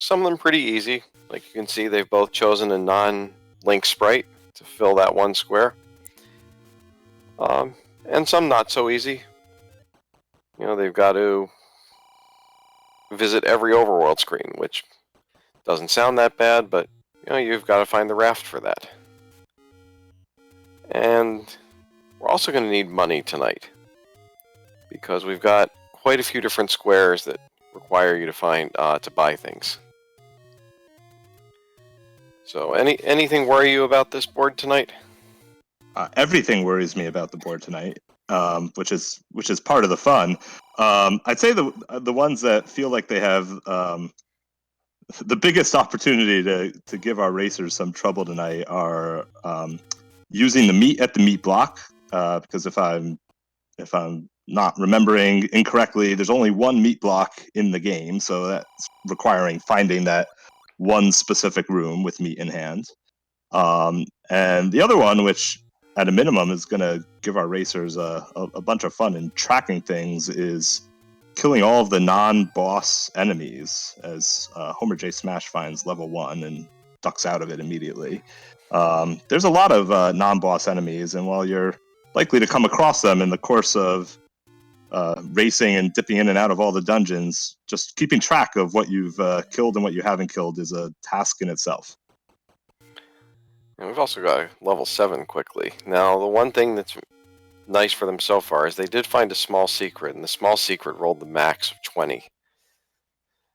some of them pretty easy. Like you can see, they've both chosen a non-Link sprite to fill that one square. And some not so easy. They've got to visit every overworld screen, which doesn't sound that bad, but you've got to find the raft for that. And we're also going to need money tonight, because we've got quite a few different squares that require you to buy things. So anything worry you about this board tonight? Everything worries me about the board tonight, which is part of the fun. I'd say the ones that feel like they have the biggest opportunity to give our racers some trouble tonight are using the meat at the meat block, because if I'm not remembering incorrectly, there's only one meat block in the game, so that's requiring finding that one specific room with meat in hand. And the other one, which at a minimum is going to give our racers a bunch of fun in tracking things, is killing all of the non-boss enemies, as Homer J. Smash finds level 1 and ducks out of it immediately. There's a lot of non-boss enemies, and while you're likely to come across them in the course of racing and dipping in and out of all the dungeons, just keeping track of what you've killed and what you haven't killed is a task in itself. And we've also got level 7 quickly. Now, the one thing that's nice for them so far is they did find a small secret, and the small secret rolled the max of 20.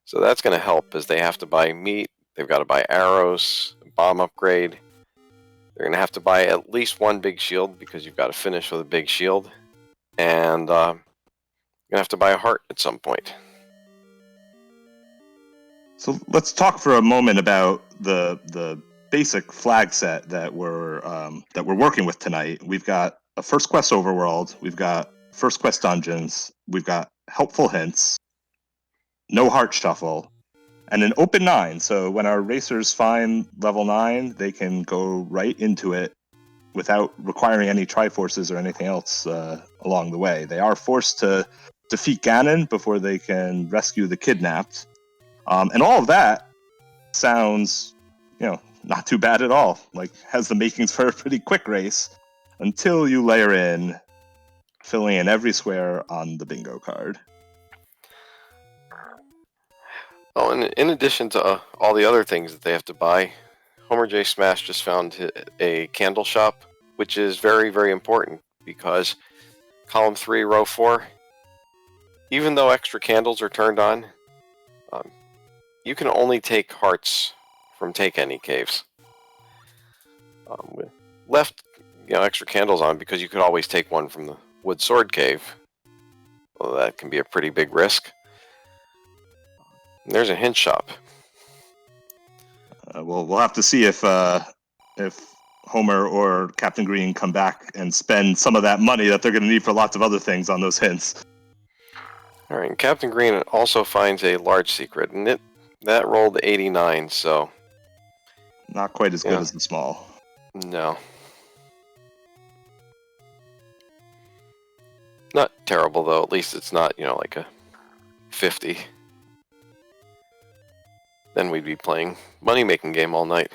So that's going to help, as they have to buy meat, they've got to buy arrows, a bomb upgrade. They're going to have to buy at least one big shield, because you've got to finish with a big shield. And you're going to have to buy a heart at some point. So let's talk for a moment about the basic flag set that we're working with tonight. We've got a first quest overworld, we've got first quest dungeons, we've got helpful hints, no heart shuffle, and an open 9. So when our racers find level 9, they can go right into it without requiring any Triforces or anything else along the way. They are forced to defeat Ganon before they can rescue the kidnapped. And all of that sounds, not too bad at all. Like, has the makings for a pretty quick race, until you layer in filling in every square on the bingo card. Oh, and in addition to all the other things that they have to buy, Homer J. Smash just found a candle shop, which is very, very important, because column 3, row 4, even though extra candles are turned on, you can only take hearts from Take Any caves. We left extra candles on because you could always take one from the Wood Sword cave. Well, that can be a pretty big risk. There's a hint shop. We'll have to see if Homer or Captain Green come back and spend some of that money that they're going to need for lots of other things on those hints. All right, and Captain Green also finds a large secret, and that rolled 89, so... Not quite as good as the small. No. Not terrible, though. At least it's not, like a 50. Then we'd be playing money-making game all night.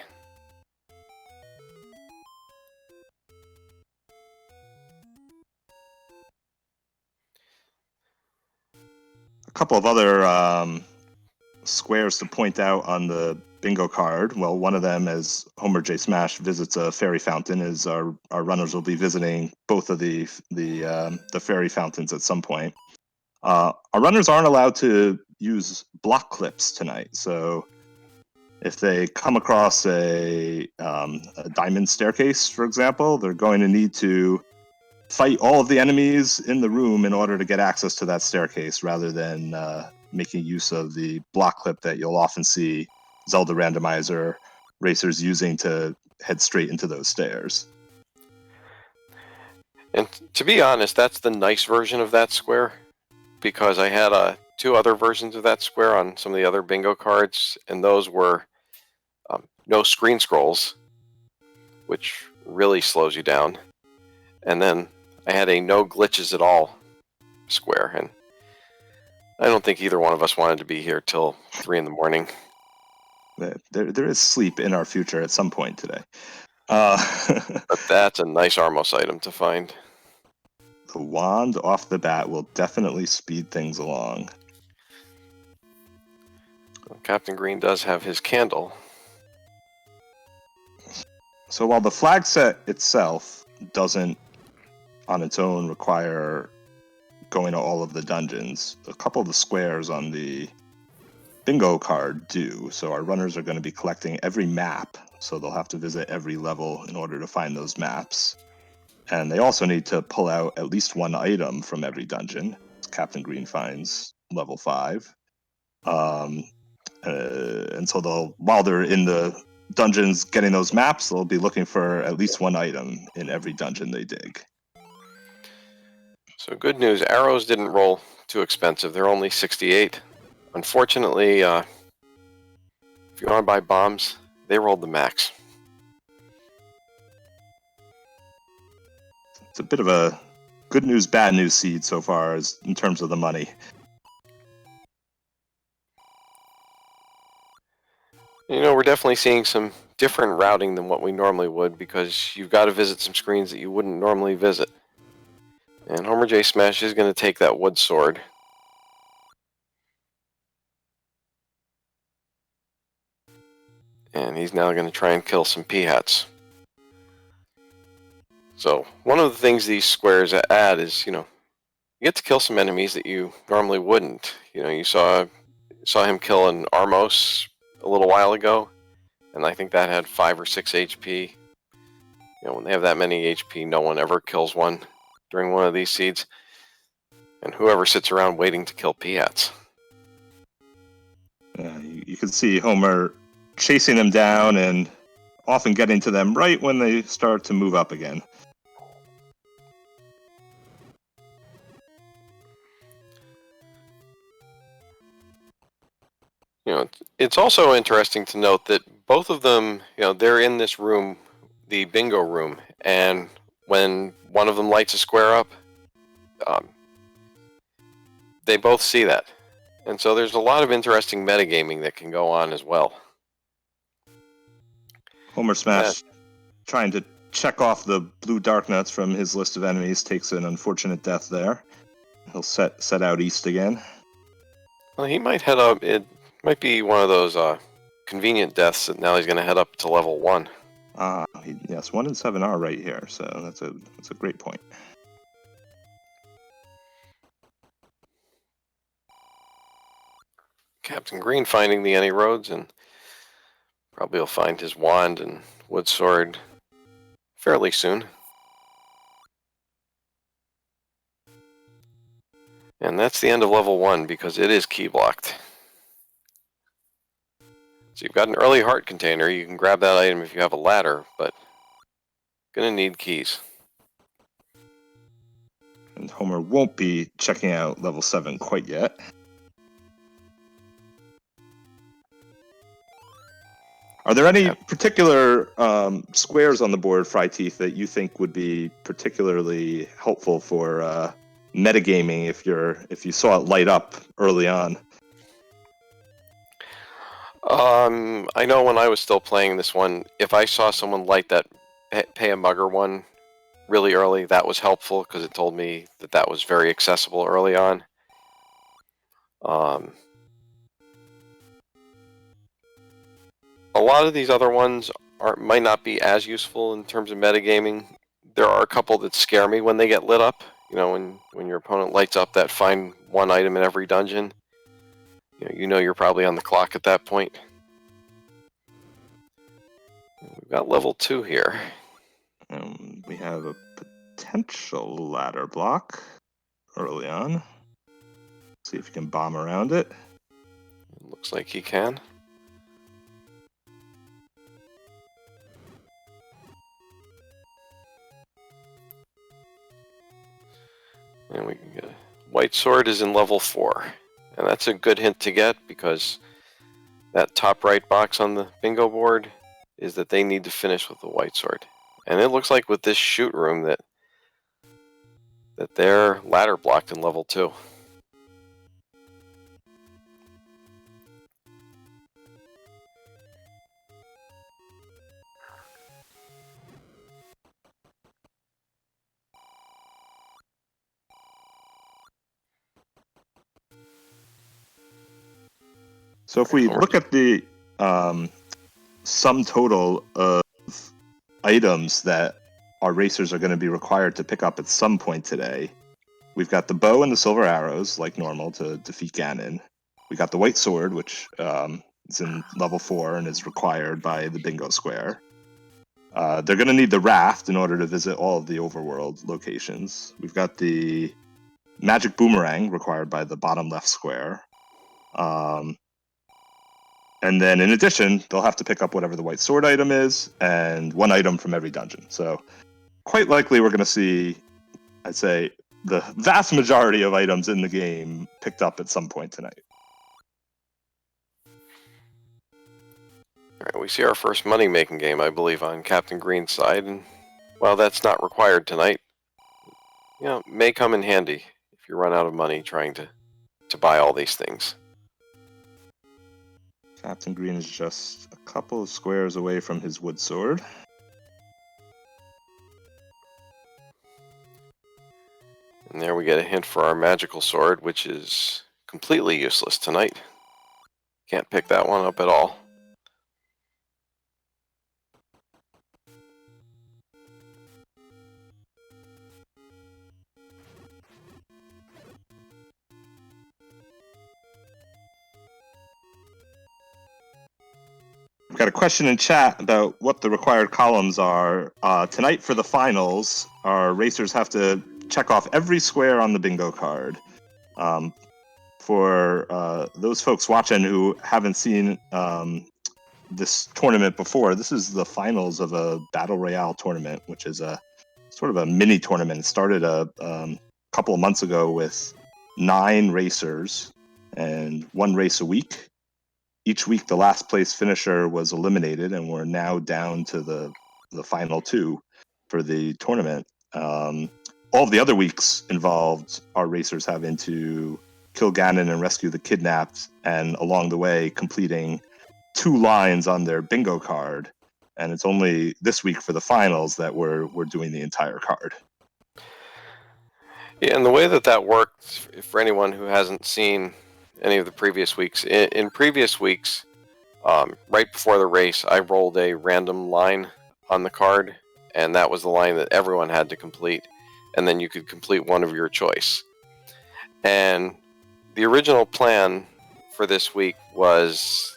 A couple of other squares to point out on the bingo card. Well, one of them, as Homer J. Smash visits a fairy fountain, is our runners will be visiting both of the fairy fountains at some point. Our runners aren't allowed to use block clips tonight, so if they come across a diamond staircase, for example, they're going to need to fight all of the enemies in the room in order to get access to that staircase, rather than making use of the block clip that you'll often see Zelda Randomizer racers using to head straight into those stairs. And to be honest, that's the nice version of that square, because I had 2 other versions of that square on some of the other bingo cards, and those were no screen scrolls, which really slows you down. And then I had a no glitches at all square, and I don't think either one of us wanted to be here till 3 in the morning. There is sleep in our future at some point today. But that's a nice Armos item to find. The wand off the bat will definitely speed things along. Well, Captain Green does have his candle. So while the flag set itself doesn't on its own require going to all of the dungeons, a couple of the squares on the bingo card do. So our runners are going to be collecting every map, so they'll have to visit every level in order to find those maps. And they also need to pull out at least one item from every dungeon. Captain Green finds level 5. And so while they're in the dungeons getting those maps, they'll be looking for at least one item in every dungeon they dig. So good news, arrows didn't roll too expensive. They're only 68. Unfortunately, if you want to buy bombs, they rolled the max. It's a bit of a good news, bad news seed so far as in terms of the money. We're definitely seeing some different routing than what we normally would because you've got to visit some screens that you wouldn't normally visit. And Homer J. Smash is going to take that wood sword. And he's now going to try and kill some peahats. So one of the things these squares add is, you get to kill some enemies that you normally wouldn't. You saw him kill an Armos a little while ago, and I think that had 5 or 6 HP. When they have that many HP, no one ever kills one during one of these seeds. And whoever sits around waiting to kill peahats. You can see Homer chasing them down and often getting to them right when they start to move up again. It's also interesting to note that both of them, they're in this room, the bingo room, and when one of them lights a square up, they both see that. And so there's a lot of interesting metagaming that can go on as well. Homer Smash trying to check off the blue dark nuts from his list of enemies takes an unfortunate death there. He'll set out east again. Well, he might head up. It might be one of those convenient deaths that now he's going to head up to level 1. Yes, 1 and 7 are right here, so that's a great point. Captain Green finding the any roads, and probably he'll find his wand and wood sword fairly soon. And that's the end of level 1 because it is key blocked. So you've got an early heart container. You can grab that item if you have a ladder, but gonna need keys. And Homer won't be checking out level 7 quite yet. Are there any particular squares on the board, Fryteeth, that you think would be particularly helpful for metagaming if you saw it light up early on? I know when I was still playing this one, if I saw someone light that pay a mugger one really early, that was helpful because it told me that was very accessible early on. A lot of these other ones might not be as useful in terms of metagaming. There are a couple that scare me when they get lit up. When your opponent lights up that find one item in every dungeon, you're probably on the clock at that point. We've got level 2 here. We have a potential ladder block early on. See if you can bomb around it. Looks like he can. And we can get a white sword is in level 4. And that's a good hint to get because that top right box on the bingo board is that they need to finish with the white sword. And it looks like with this shoot room that they're ladder blocked in level 2. So if we look at the sum total of items that our racers are going to be required to pick up at some point today, we've got the bow and the silver arrows, like normal, to defeat Ganon. We got the white sword, which is in level 4 and is required by the bingo square. They're going to need the raft in order to visit all of the overworld locations. We've got the magic boomerang required by the bottom left square. And then in addition, they'll have to pick up whatever the white sword item is and one item from every dungeon. So quite likely we're going to see, I'd say, the vast majority of items in the game picked up at some point tonight. All right, we see our first money-making game, I believe, on Captain Green's side, and while that's not required tonight, may come in handy if you run out of money trying to buy all these things. Captain Green is just a couple of squares away from his wood sword. And there we get a hint for our magical sword, which is completely useless tonight. Can't pick that one up at all. We've got a question in chat about what the required columns are. Tonight for the finals, our racers have to check off every square on the bingo card. For those folks watching who haven't seen this tournament before, this is the finals of a Battle Royale tournament, which is a sort of a mini tournament. It started a couple of months ago with 9 racers and 1 race a week. Each week, the last place finisher was eliminated, and we're now down to the final 2 for the tournament. All of the other weeks involved our racers having to kill Ganon and rescue the kidnapped, and along the way completing 2 lines on their bingo card. And it's only this week for the finals that we're doing the entire card. Yeah, and the way that worked, for anyone who hasn't seen any of the previous weeks, in previous weeks, right before the race, I rolled a random line on the card, and that was the line that everyone had to complete, and then you could complete one of your choice. And the original plan for this week was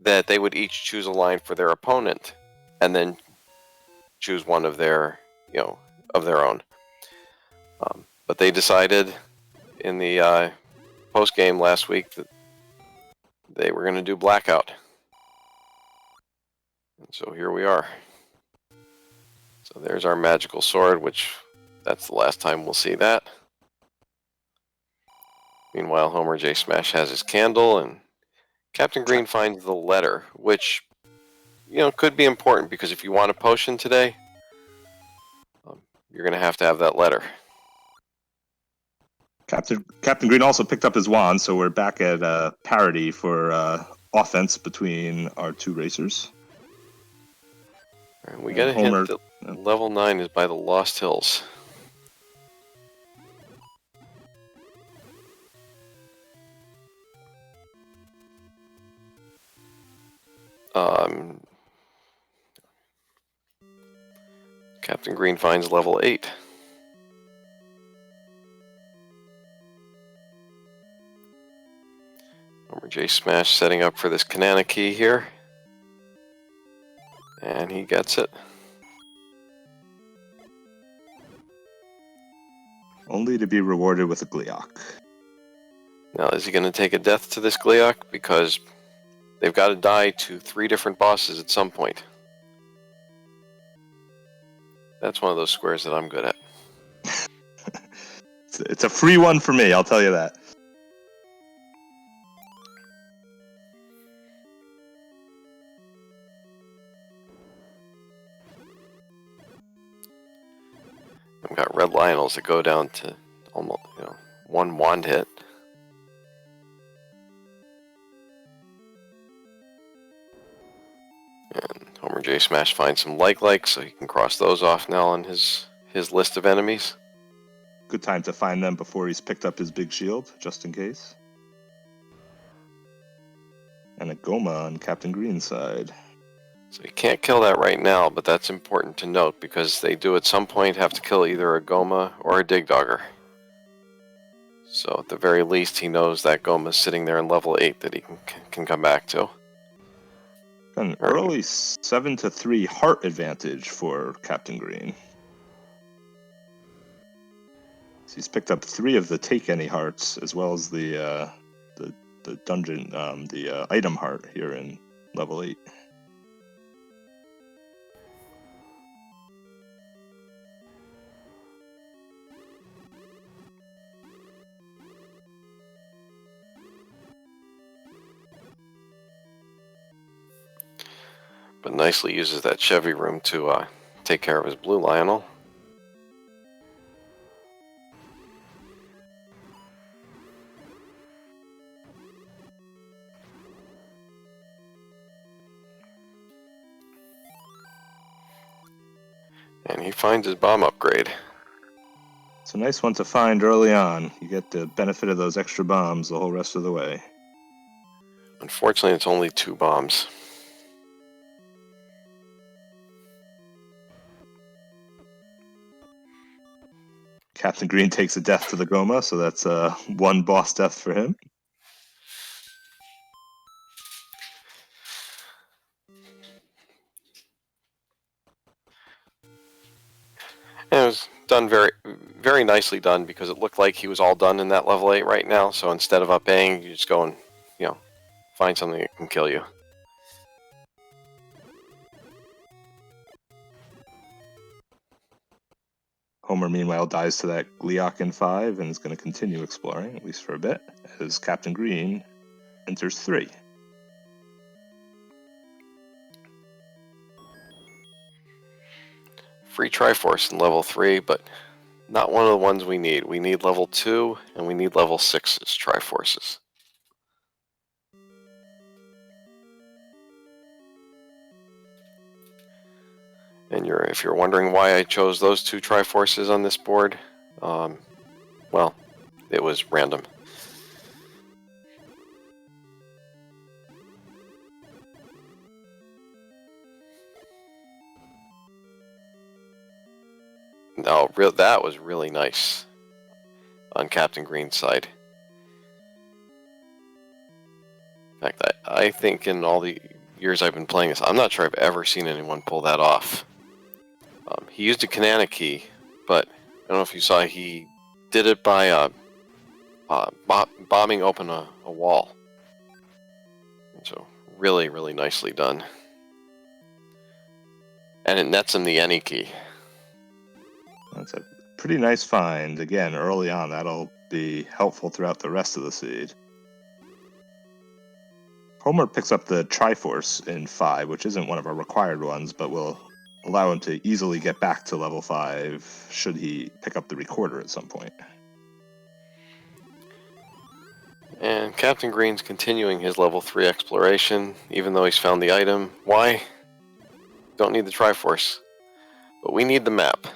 that they would each choose a line for their opponent, and then choose one of their, of their own. But they decided in the post game last week that they were going to do blackout. And so here we are. So there's our magical sword, which that's the last time we'll see that. Meanwhile, Homer J. Smash has his candle, and Captain Green finds the letter, which, could be important, because if you want a potion today, you're going to have that letter. Captain Green also picked up his wand, so we're back at parity for offense between our 2 racers. And we get a hint that level 9 is by the Lost Hills. Captain Green finds level 8. Homer J. Smash setting up for this Kanana key here. And he gets it. Only to be rewarded with a Gleeok. Now, is he going to take a death to this Gleeok? Because they've got to die to 3 different bosses at some point. That's one of those squares that I'm good at. It's a free one for me, I'll tell you that. I've got red Lionels that go down to almost, 1 wand hit. And Homer J. Smash finds some like, so he can cross those off now on his list of enemies. Good time to find them before he's picked up his big shield, just in case. And a Goma on Captain Green's side. So you can't kill that right now, but that's important to note because they do at some point have to kill either a Goma or a Digdogger. So at the very least, he knows that Goma's sitting there in level 8 that he can come back to. An early 7-3 heart advantage for Captain Green. So he's picked up 3 of the take any hearts, as well as the dungeon, the item heart here in level 8. But nicely uses that Chevy room to take care of his blue Lionel. And he finds his bomb upgrade. It's a nice one to find early on. You get the benefit of those extra bombs the whole rest of the way. Unfortunately, it's only 2 bombs. Captain Green takes a death to the Goma, so that's 1 boss death for him. And it was done very, very nicely done because it looked like he was all done in that level 8 right now. So instead of up Aing, you just go and, find something that can kill you. Homer, meanwhile, dies to that Gleeok in 5 and is going to continue exploring, at least for a bit, as Captain Green enters 3. Free Triforce in level 3, but not one of the ones we need. We need level 2 and we need level 6's Triforces. And if you're wondering why I chose those 2 Triforces on this board, well, it was random. No, that was really nice on Captain Green's side. In fact, I think in all the years I've been playing this, I'm not sure I've ever seen anyone pull that off. He used a Kanana key, but I don't know if you saw, he did it by bombing open a wall. And so really, really nicely done. And it nets him the any key. That's a pretty nice find. Again, early on, that'll be helpful throughout the rest of the seed. Homer picks up the Triforce in 5, which isn't one of our required ones, but will allow him to easily get back to level 5 should he pick up the Recorder at some point. And Captain Green's continuing his level 3 exploration, even though he's found the item. Why? Don't need the Triforce, but we need the map.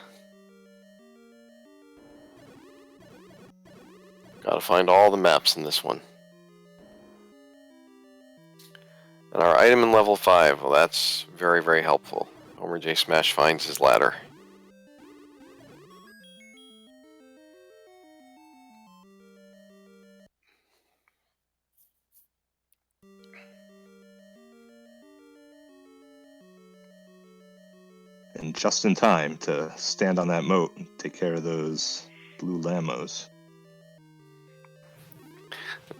Gotta find all the maps in this one. And our item in level 5, well, that's very, very helpful. Homer J. Smash finds his ladder. And just in time to stand on that moat and take care of those blue Lamos.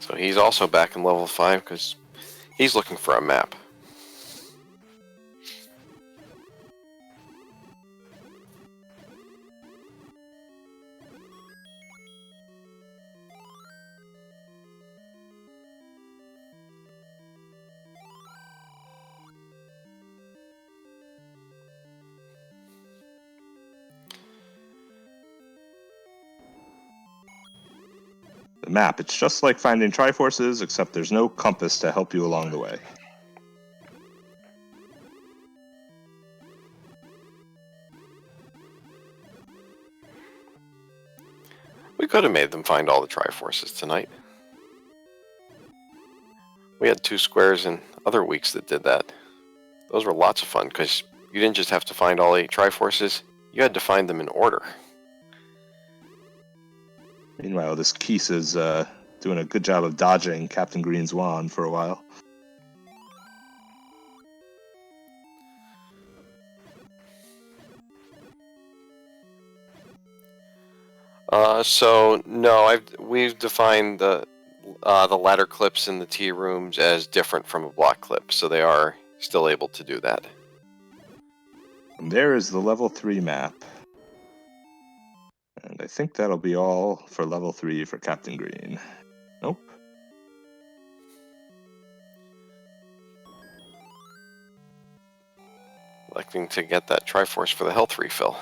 So he's also back in level 5 because he's looking for a map. The map, it's just like finding Triforces, except there's no compass to help you along the way. We could have made them find all the Triforces tonight. We We had 2 squares in other weeks that did that. Those were lots of fun because you didn't just have to find all 8 Triforces, you had to find them in order. Meanwhile, this Keese is doing a good job of dodging Captain Green's wand for a while. So no, we've defined the ladder clips in the tea rooms as different from a block clip, so they are still able to do that. And there is the level 3 map. And I think that'll be all for level 3 for Captain Green. Nope. Electing to get that Triforce for the health refill.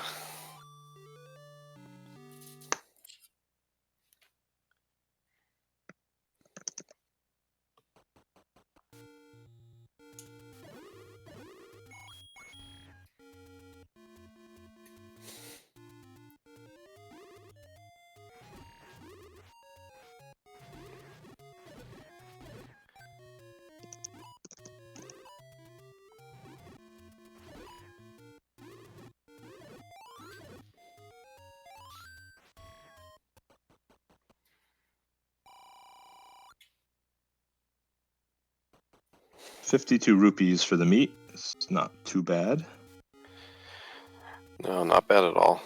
₹52 for the meat. It's not too bad. No, not bad at all.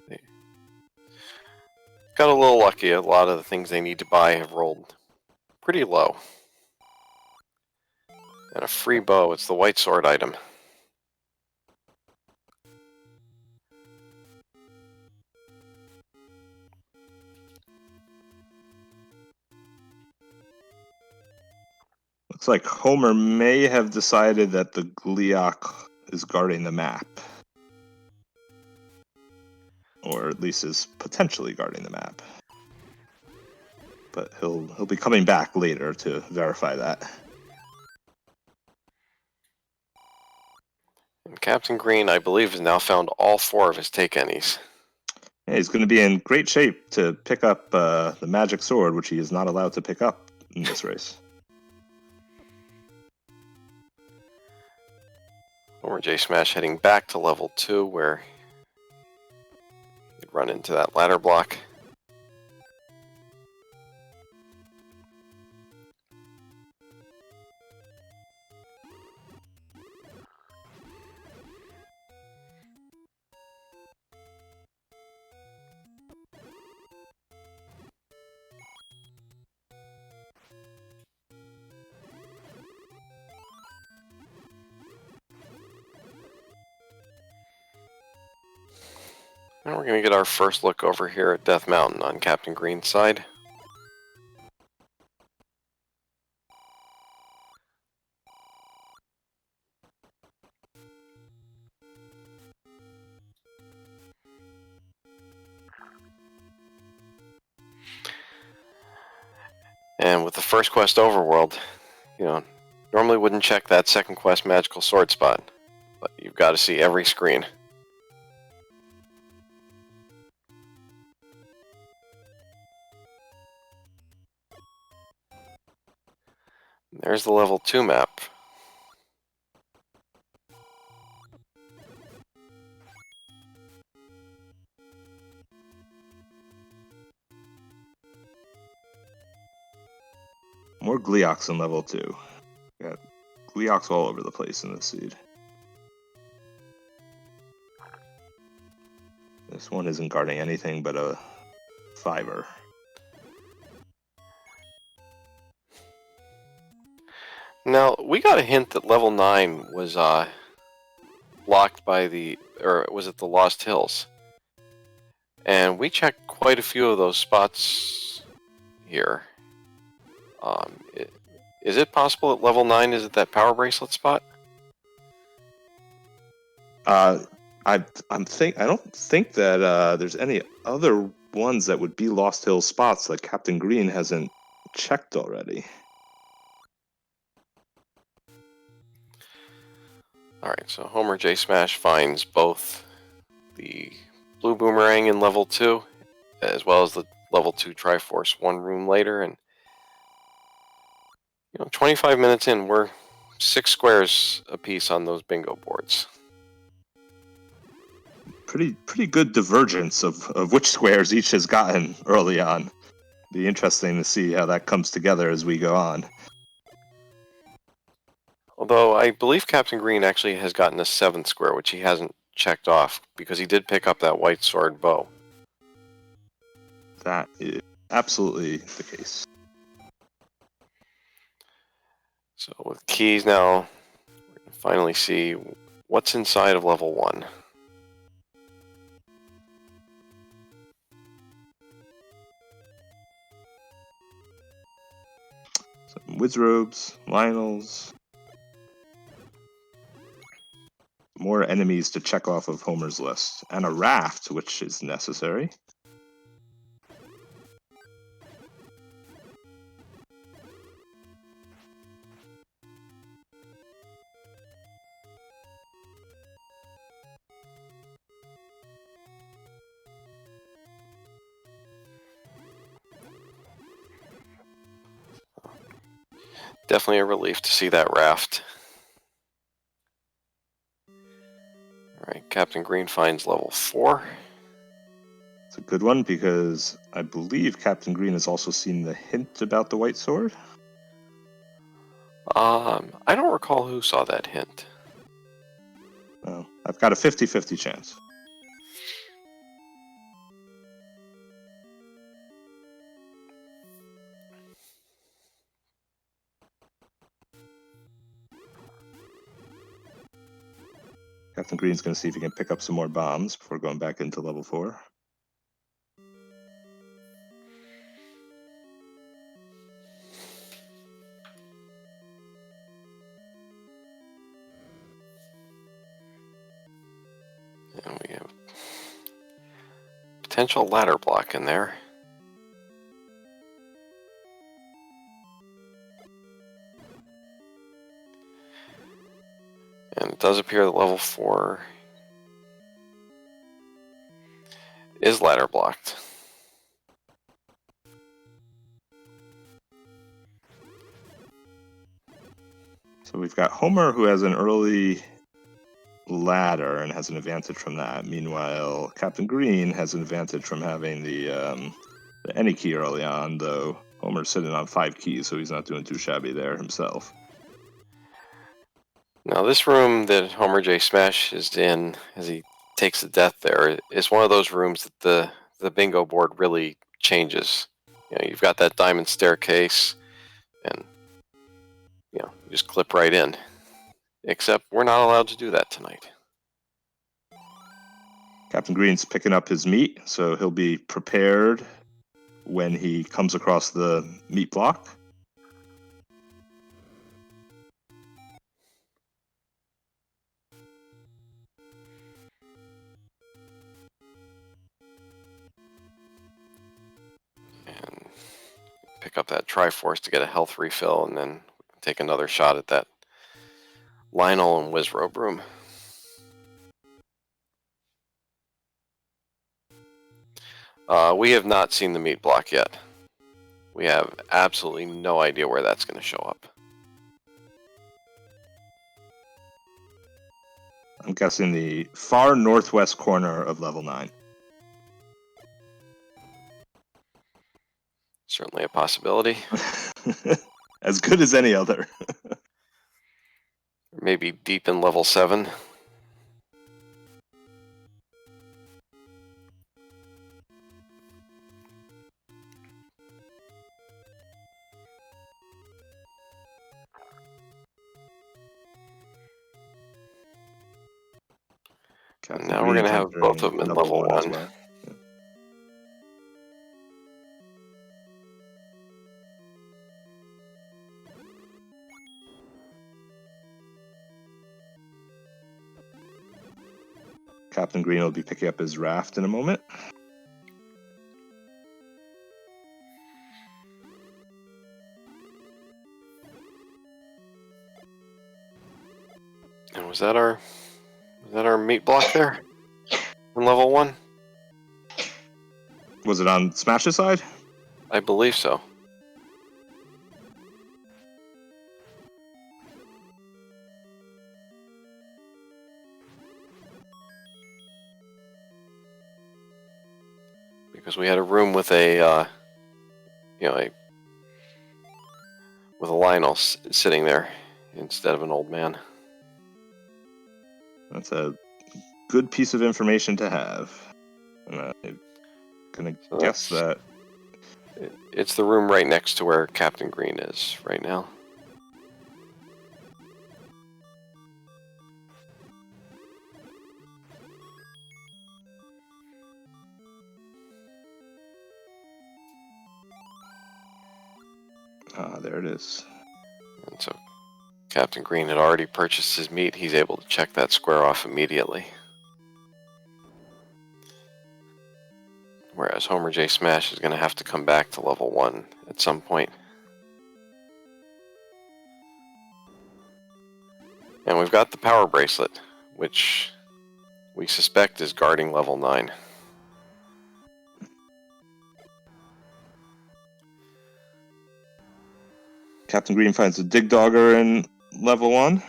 They got a little lucky. A lot of the things they need to buy have rolled pretty low. And a free bow. It's the white sword item. Looks like Homer may have decided that the Gliok is guarding the map. Or at least is potentially guarding the map. But he'll be coming back later to verify that. And Captain Green, I believe, has now found all 4 of his take any's. Yeah, he's going to be in great shape to pick up the magic sword, which he is not allowed to pick up in this race. Homer J Smash heading back to level 2 where he'd run into that ladder block. Now we're going to get our first look over here at Death Mountain on Captain Green's side. And with the first quest overworld, normally wouldn't check that second quest magical sword spot, but you've got to see every screen. There's the level 2 map. More Gleoks in level 2. Got Gleoks all over the place in this seed. This one isn't guarding anything but a fiver. Now, we got a hint that level 9 was blocked by was it the Lost Hills? And we checked quite a few of those spots here. Is it possible that level 9 is at that power bracelet spot? I don't think that there's any other ones that would be Lost Hill spots that Captain Green hasn't checked already. Alright, so Homer J Smash finds both the blue boomerang in level 2, as well as the level 2 Triforce 1 room later, and 25 minutes in, we're 6 squares apiece on those bingo boards. Pretty good divergence of which squares each has gotten early on. Be interesting to see how that comes together as we go on. Although I believe Captain Green actually has gotten a 7th square, which he hasn't checked off, because he did pick up that white sword bow. That is absolutely the case. So with keys now, we can finally see what's inside of level 1. Some Wizrobes, Lionels. More enemies to check off of Homer's list. And a raft, which is necessary. Definitely a relief to see that raft. Alright, Captain Green finds level 4. It's a good one because I believe Captain Green has also seen the hint about the white sword. I don't recall who saw that hint. Oh, I've got a 50-50 chance. Captain Green's going to see if he can pick up some more bombs before going back into level 4. And we have potential ladder block in there. And it does appear that level 4 is ladder blocked. So we've got Homer, who has an early ladder and has an advantage from that. Meanwhile, Captain Green has an advantage from having the any key early on, though Homer's sitting on 5 keys, so he's not doing too shabby there himself. Now this room that Homer J. Smash is in, as he takes the death there, is one of those rooms that the bingo board really changes. You've got that diamond staircase, and you just clip right in. Except we're not allowed to do that tonight. Captain Green's picking up his meat, so he'll be prepared when he comes across the meat block. And pick up that Triforce to get a health refill, and then take another shot at that Lionel and Wizrobe room. We have not seen the meat block yet. We have absolutely no idea where that's going to show up. I'm guessing the far northwest corner of level 9. Certainly a possibility. As good as any other. Maybe deep in level 7. Captain Now we're going to have entering both of them in level 1. as well. Yeah. Captain Green will be picking up his raft in a moment. And was that our meat block there? In level 1? Was it on Smash's side? I believe so. because we had a room with a with a Lionel sitting there instead of an old man. That's a good piece of information to have. And I'm gonna guess that it's the room right next to where Captain Green is right now. there it is. And so Captain Green had already purchased his meat. He's able to check that square off immediately. Whereas Homer J. Smash is going to have to come back to level 1 at some point. And we've got the power bracelet, which we suspect is guarding level 9. Captain Green finds a Dig Dogger in level 1.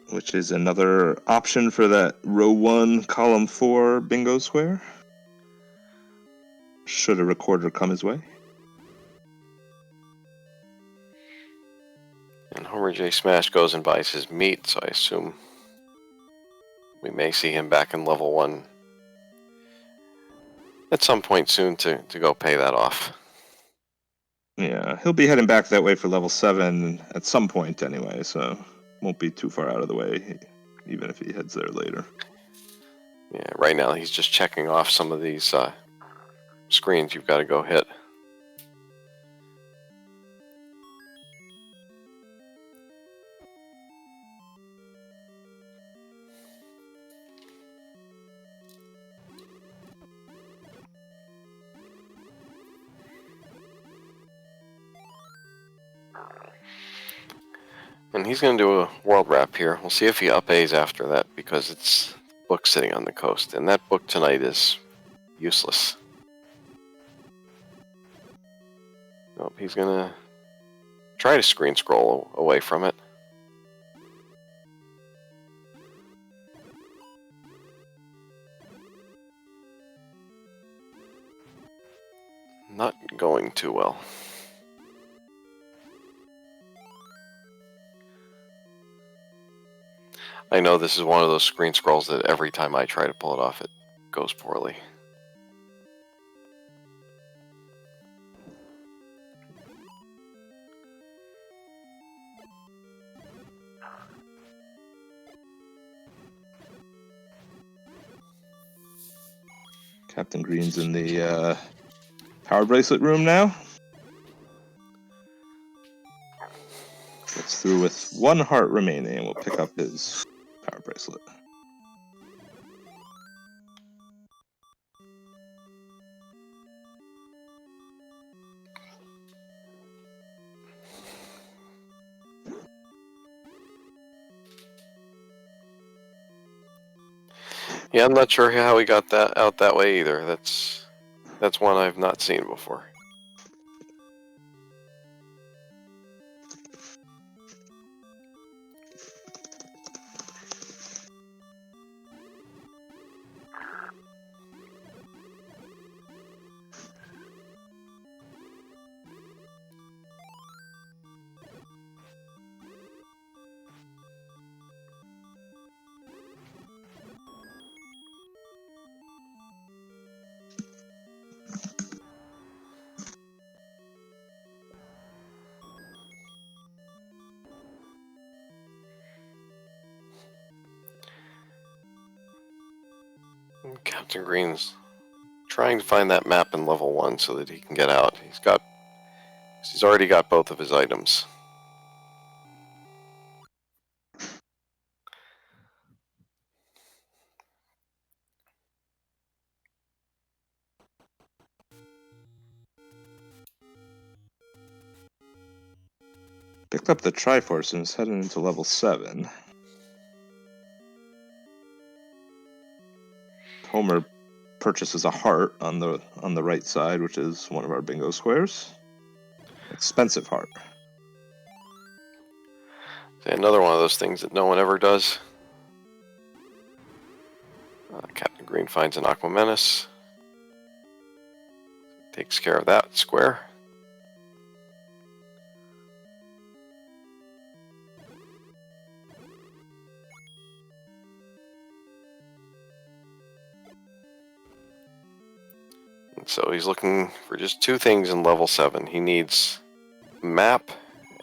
Which is another option for that row 1, column 4 bingo square. Should a recorder come his way. And Homer J. Smash goes and buys his meat, so I assume we may see him back in level 1 at some point soon to go pay that off. Yeah, he'll be heading back that way for level 7 at some point anyway, so won't be too far out of the way, even if he heads there later. Yeah, right now he's just checking off some of these screens you've got to go hit. And he's going to do a world wrap here. We'll see if he up-A's after that, because it's book sitting on the coast. And that book tonight is useless. Nope, he's going to try to screen scroll away from it. Not going too well. I know this is one of those screen scrolls that every time I try to pull it off, it goes poorly. Captain Green's in the power bracelet room now. Gets through with 1 heart remaining, and we'll pick up his power bracelet. Yeah, I'm not sure how he got that out that way either. That's one I've not seen before. Captain Green's trying to find that map in level 1 so that he can get out. He's already got both of his items. Picked up the Triforce and is heading into level 7. Homer purchases a heart on the right side, which is one of our bingo squares. Expensive heart. Another one of those things that no one ever does. Green finds an Aqua Menace. Takes care of that square. And so he's looking for just two things in level 7. He needs a map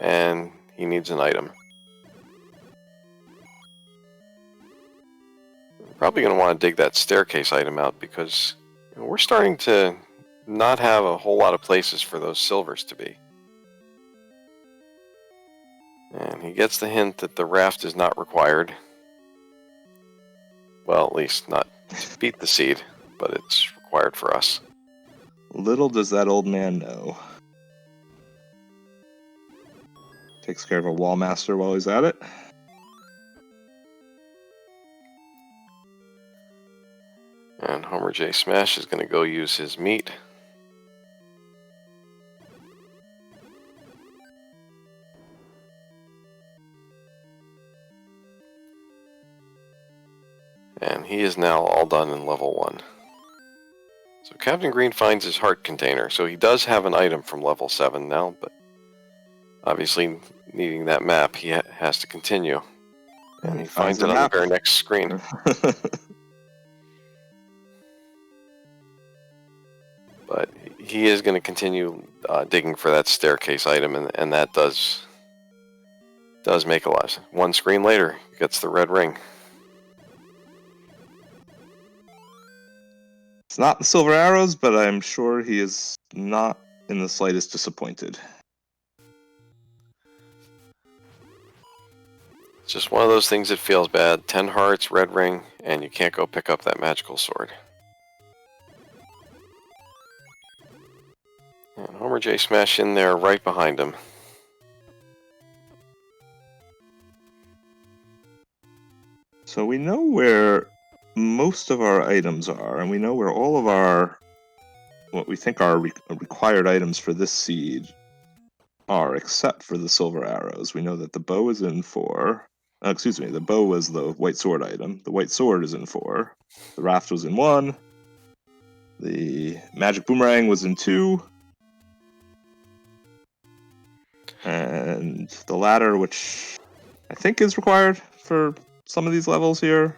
and he needs an item. Probably going to want to dig that staircase item out because we're starting to not have a whole lot of places for those silvers to be. And he gets the hint that the raft is not required. Well, at least not to beat the seed, but it's required for us. Little does that old man know. Takes care of a wall master while he's at it. And Homer J. Smash is going to go use his meat. And he is now all done in level 1. So Captain Green finds his heart container. So he does have an item from level 7 now, but obviously needing that map, he has to continue. And he finds it on the very next screen. But he is going to continue digging for that staircase item, and that does make a lot. One screen later, he gets the red ring. It's not the silver arrows, but I'm sure he is not in the slightest disappointed. It's just one of those things that feels bad. 10 hearts, red ring, and you can't go pick up that magical sword. And Homer J. Smash in there right behind him. So we know where most of our items are, and we know where all of our, what we think are required items for this seed are, except for the silver arrows. We know that the bow is in 4. The bow was the white sword item. The white sword is in 4. The raft was in 1. The magic boomerang was in 2. And the ladder, which I think is required for some of these levels here,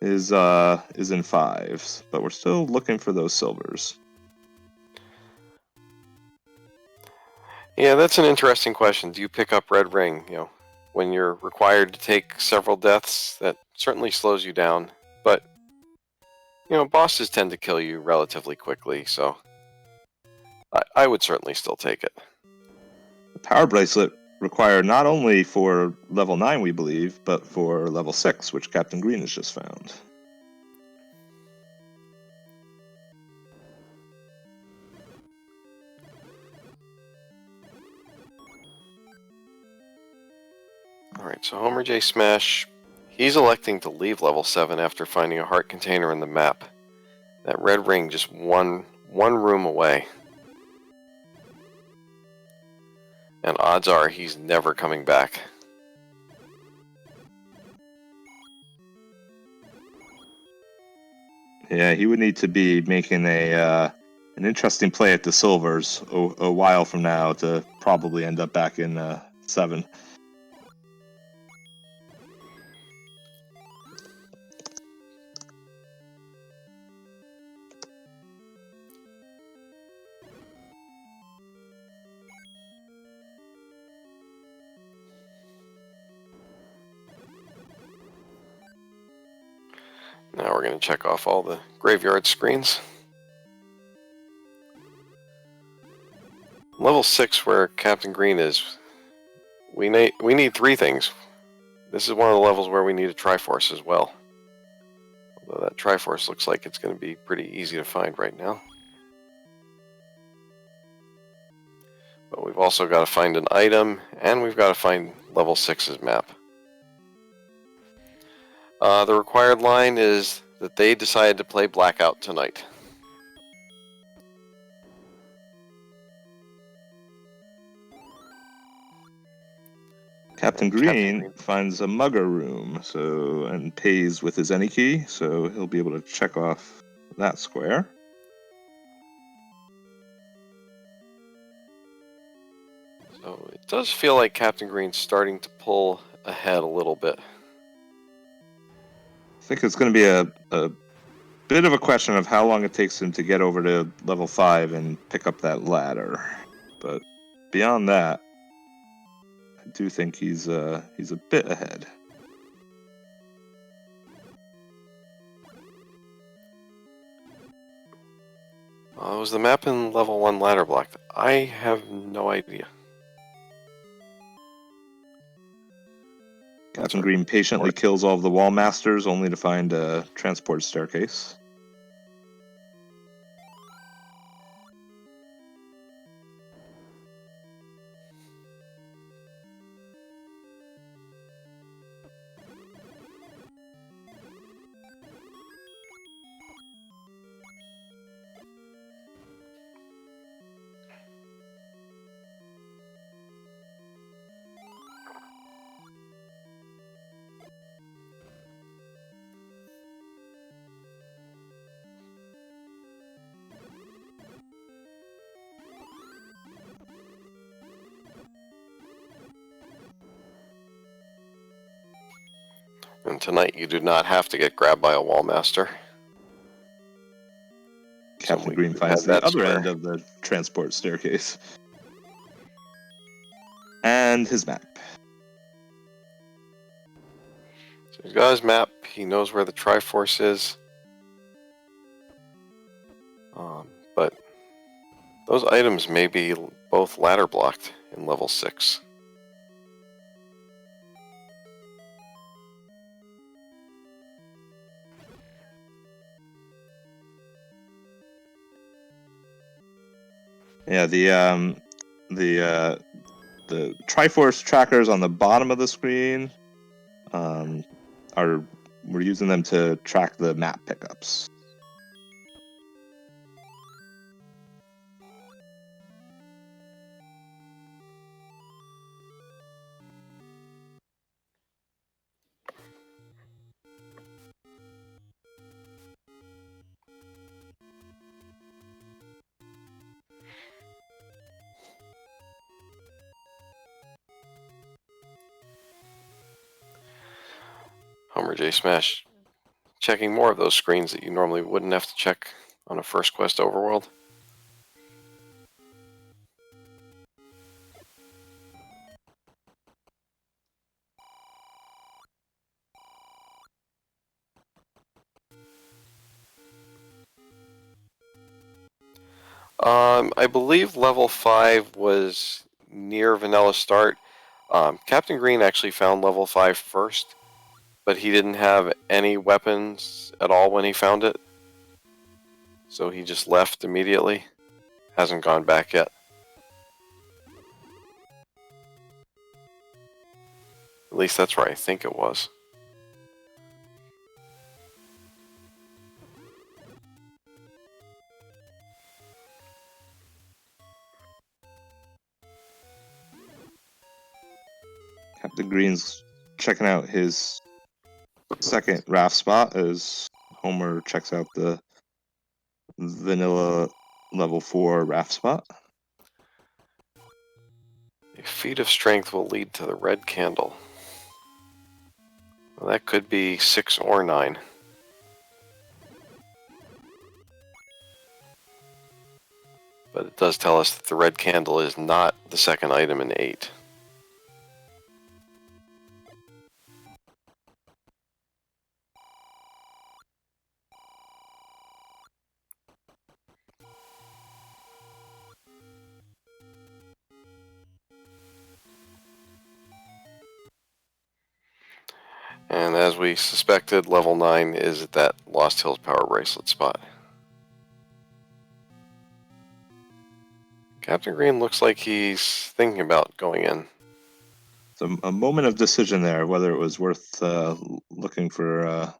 is in 5s. But we're still looking for those silvers. Yeah, that's an interesting question. Do you pick up red ring? When you're required to take several deaths, that certainly slows you down. But bosses tend to kill you relatively quickly, so I would certainly still take it. The power bracelet required not only for level 9, we believe, but for level 6, which Captain Green has just found. Alright, so Homer J. Smash, he's electing to leave level 7 after finding a heart container in the map. That red ring just one room away. And odds are he's never coming back. Yeah, he would need to be making an interesting play at the silvers a while from now to probably end up back in 7. Now we're going to check off all the graveyard screens. Level 6, where Captain Green is, we need 3 things. This is one of the levels where we need a Triforce as well. Although that Triforce looks like it's going to be pretty easy to find right now. But we've also got to find an item, and we've got to find level 6's map. The required line is that they decided to play Blackout tonight. Captain And Green finds a mugger room, and pays with his any key, so he'll be able to check off that square. So it does feel like Captain Green's starting to pull ahead a little bit. I think it's going to be a bit of a question of how long it takes him to get over to level 5 and pick up that ladder. But beyond that, I do think he's a bit ahead. Was the map in level 1 ladder blocked? I have no idea. Captain Green patiently kills all of the wall masters, only to find a transport staircase. And tonight you do not have to get grabbed by a wall master. Captain Green finds the other end of the transport staircase. And his map. So he's got his map. He knows where the Triforce is. But those items may be both ladder blocked in level 6. Yeah, the Triforce trackers on the bottom of the screen we're using them to track the map pickups. Homer J Smash checking more of those screens that you normally wouldn't have to check on a first quest overworld. I believe level 5 was near vanilla start. Captain Green actually found level 5 first, but he didn't have any weapons at all when he found it. So he just left immediately. Hasn't gone back yet. At least that's where I think it was. Captain Green's checking out his second raft spot as Homer checks out the vanilla level 4 raft spot. A feat of strength will lead to the red candle. Well, that could be 6 or 9. But it does tell us that the red candle is not the second item in 8. And as we suspected, level 9 is at that Lost Hills Power Bracelet spot. Captain Green looks like he's thinking about going in. So a moment of decision there, whether it was worth looking for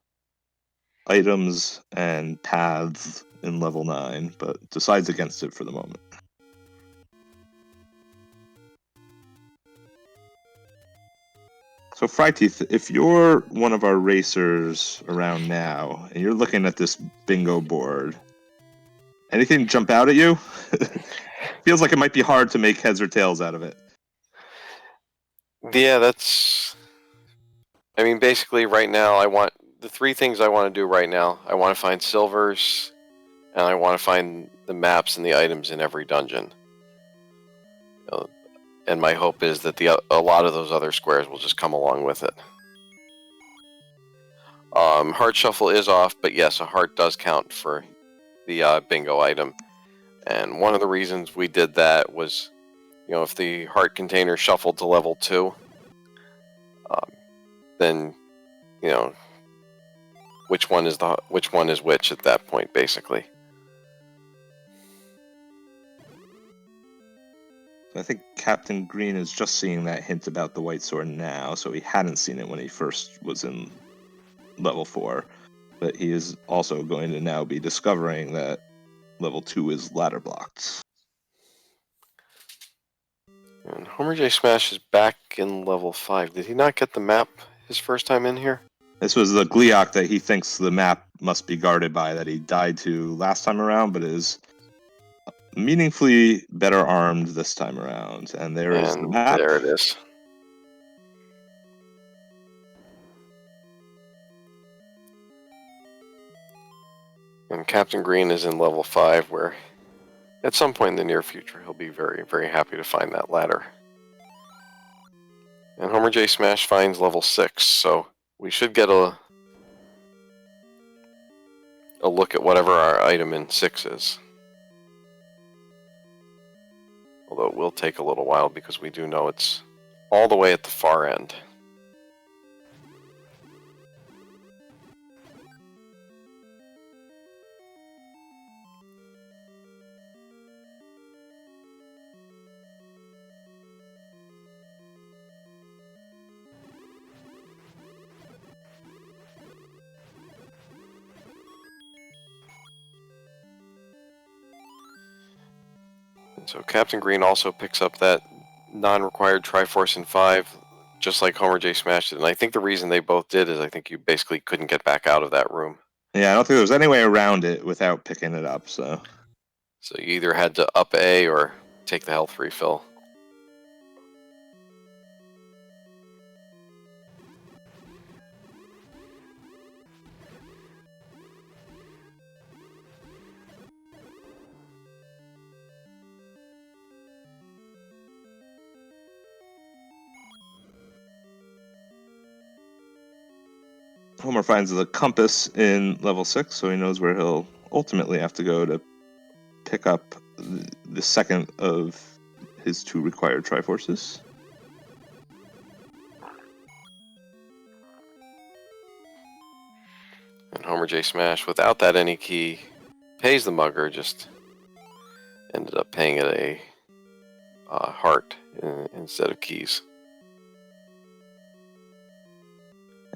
items and paths in level 9, but decides against it for the moment. So, Freiteeth, if you're one of our racers around now and you're looking at this bingo board, anything jump out at you? Feels like it might be hard to make heads or tails out of it. Yeah, that's. I mean, basically, right now, I want the three things I want to do right now. I want to find silvers, and I want to find the maps and the items in every dungeon. And my hope is that a lot of those other squares will just come along with it. Heart shuffle is off, but yes, a heart does count for the bingo item. And one of the reasons we did that was, if the heart container shuffled to level 2, then, which one is which at that point, basically. I think Captain Green is just seeing that hint about the white sword now, so he hadn't seen it when he first was in level 4. But he is also going to now be discovering that level 2 is ladder blocked. And Homer J. Smash is back in level 5. Did he not get the map his first time in here? This was the Gleeok that he thinks the map must be guarded by that he died to last time around, but is meaningfully better armed this time around. And there is the map. There it is. And Captain Green is in level 5, where at some point in the near future he'll be very, very happy to find that ladder. And Homer J. Smash finds level 6, so we should get a look at whatever our item in 6 is. Although it will take a little while because we do know it's all the way at the far end. And so Captain Green also picks up that non-required Triforce in 5, just like Homer J. Smash did. And I think the reason they both did is I think you basically couldn't get back out of that room. Yeah, I don't think there was any way around it without picking it up, So you either had to up A or take the health refill. Homer finds the compass in level 6, so he knows where he'll ultimately have to go to pick up the second of his 2 required Triforces. And Homer J. Smash, without that any key, pays the mugger, just ended up paying it a heart instead of keys.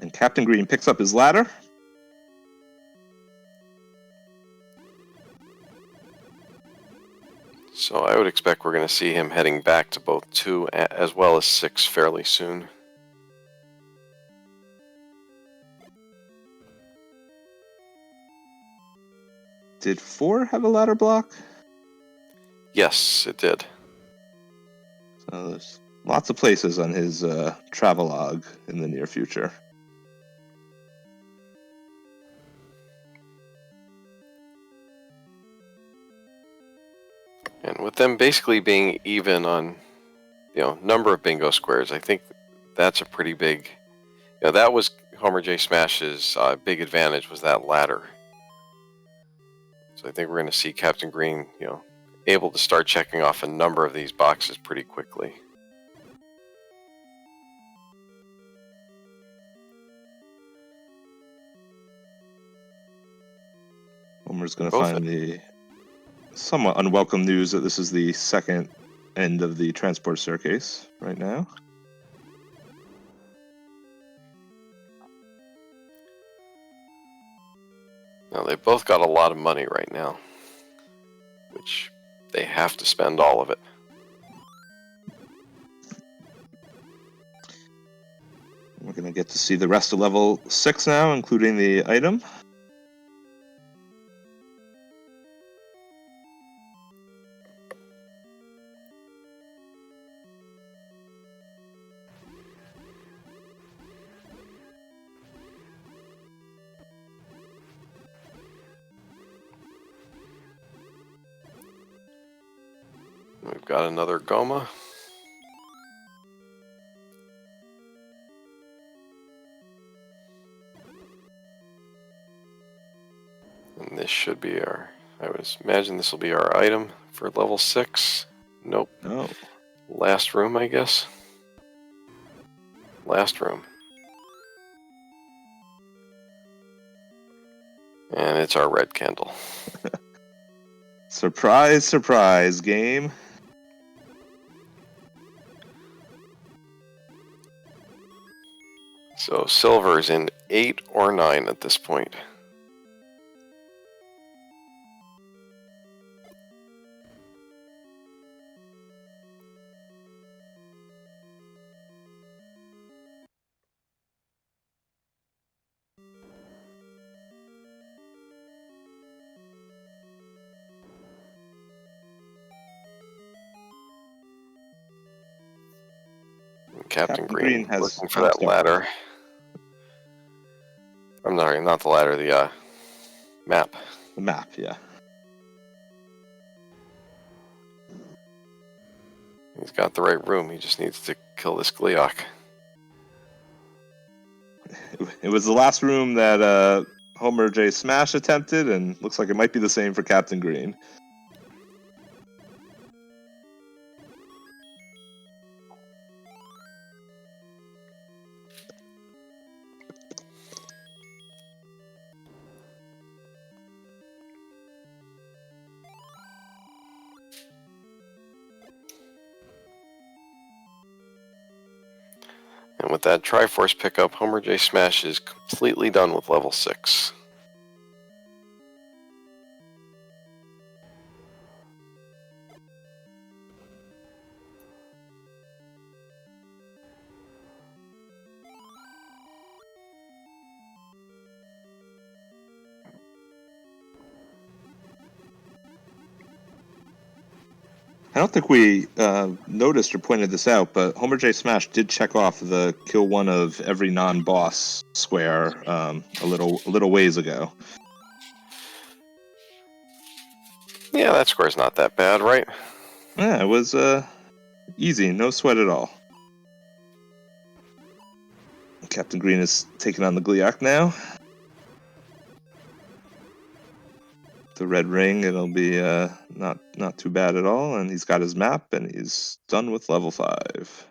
And Captain Green picks up his ladder. So I would expect we're going to see him heading back to both 2 as well as 6 fairly soon. Did 4 have a ladder block? Yes, it did. So there's lots of places on his travelogue in the near future. And with them basically being even on, number of bingo squares, I think that's a pretty big. That was Homer J. Smash's big advantage, was that ladder. So I think we're going to see Captain Green, able to start checking off a number of these boxes pretty quickly. Homer's going to find the somewhat unwelcome news that this is the second end of the transport staircase right now. Now, they've both got a lot of money right now, which they have to spend all of it. gonna get to see the rest of level 6 now, including the item. We've got another Goma. And this should be our, I would imagine this will be our item for level 6. Nope. Oh. Last room, I guess. Last room. And it's our red candle. Surprise, surprise, game. So silver's in 8 or 9 at this point. Captain Green has looking for that ladder. I'm sorry, not the ladder, the map. The map, yeah. He's got the right room. He just needs to kill this Gleeok. It was the last room that Homer J. Smash attempted, and looks like it might be the same for Captain Green. And with that Triforce pickup, Homer J. Smash is completely done with level 6. I don't think we noticed or pointed this out, but Homer J. Smash did check off the kill one of every non-boss square a little ways ago. Yeah, that square's not that bad, right? Yeah, it was easy, no sweat at all. Captain Green is taking on the Gleeok now. The red ring, it'll be not too bad at all, and he's got his map, and he's done with level 5.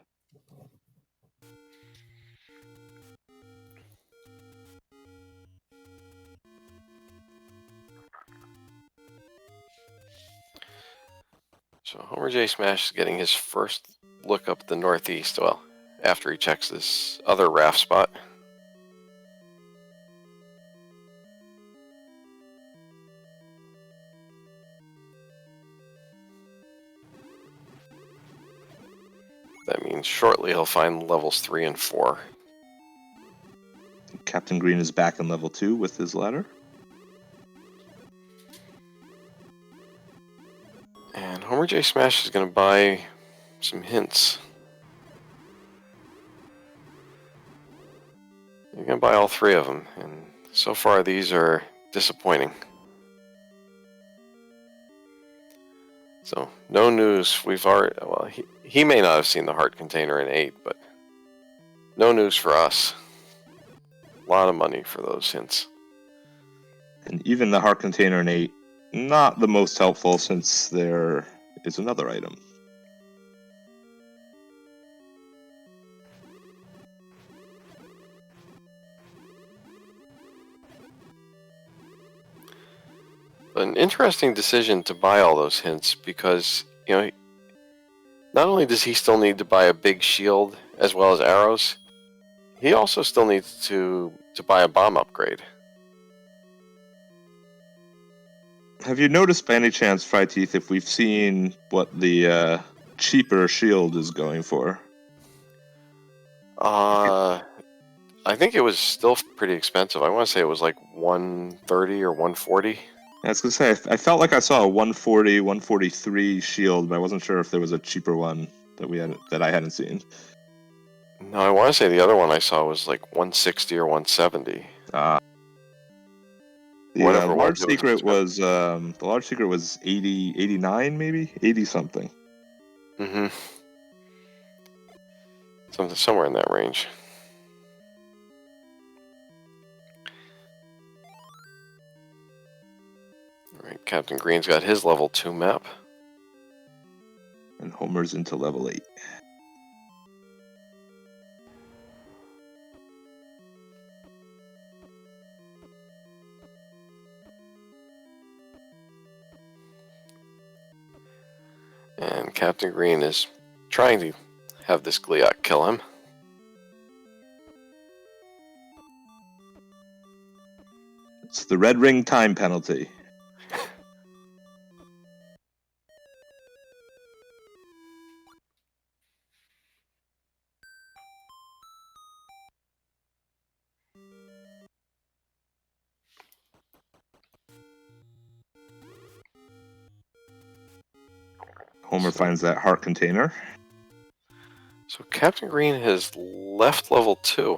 So Homer J. Smash is getting his first look up the northeast, well, after he checks this other raft spot. That means shortly he'll find levels 3 and 4. Captain Green is back in level 2 with his ladder. And Homer J. Smash is going to buy some hints. You're going to buy all 3 of them, and so far these are disappointing. So, no news. We've already, well, he may not have seen the heart container in 8, but no news for us. A lot of money for those hints. And even the heart container in 8, not the most helpful since there is another item. An interesting decision to buy all those hints because, you know, not only does he still need to buy a big shield as well as arrows, he also still needs to buy a bomb upgrade. Have you noticed by any chance, Fryteeth, if we've seen what the cheaper shield is going for? I think it was still pretty expensive. I want to say it was like 130 or 140. I was gonna say I felt like I saw a 140, 143 shield, but I wasn't sure if there was a cheaper one that I hadn't seen. No, I want to say the other one I saw was like 160 or 170. The Whatever large was, it was secret expensive. was 80, 89 maybe 80 something. Mm-hmm. Somewhere in that range. All right, Captain Green's got his level 2 map. And Homer's into level 8. And Captain Green is trying to have this Gliok kill him. It's the red ring time penalty. Homer finds that heart container. So Captain Green has left level 2.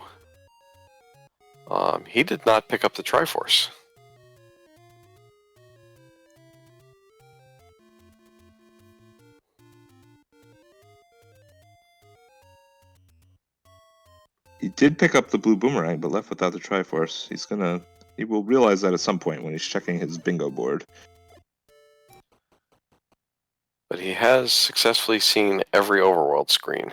He did not pick up the Triforce. He did pick up the blue boomerang, but left without the Triforce. He will realize that at some point when he's checking his bingo board. But he has successfully seen every overworld screen.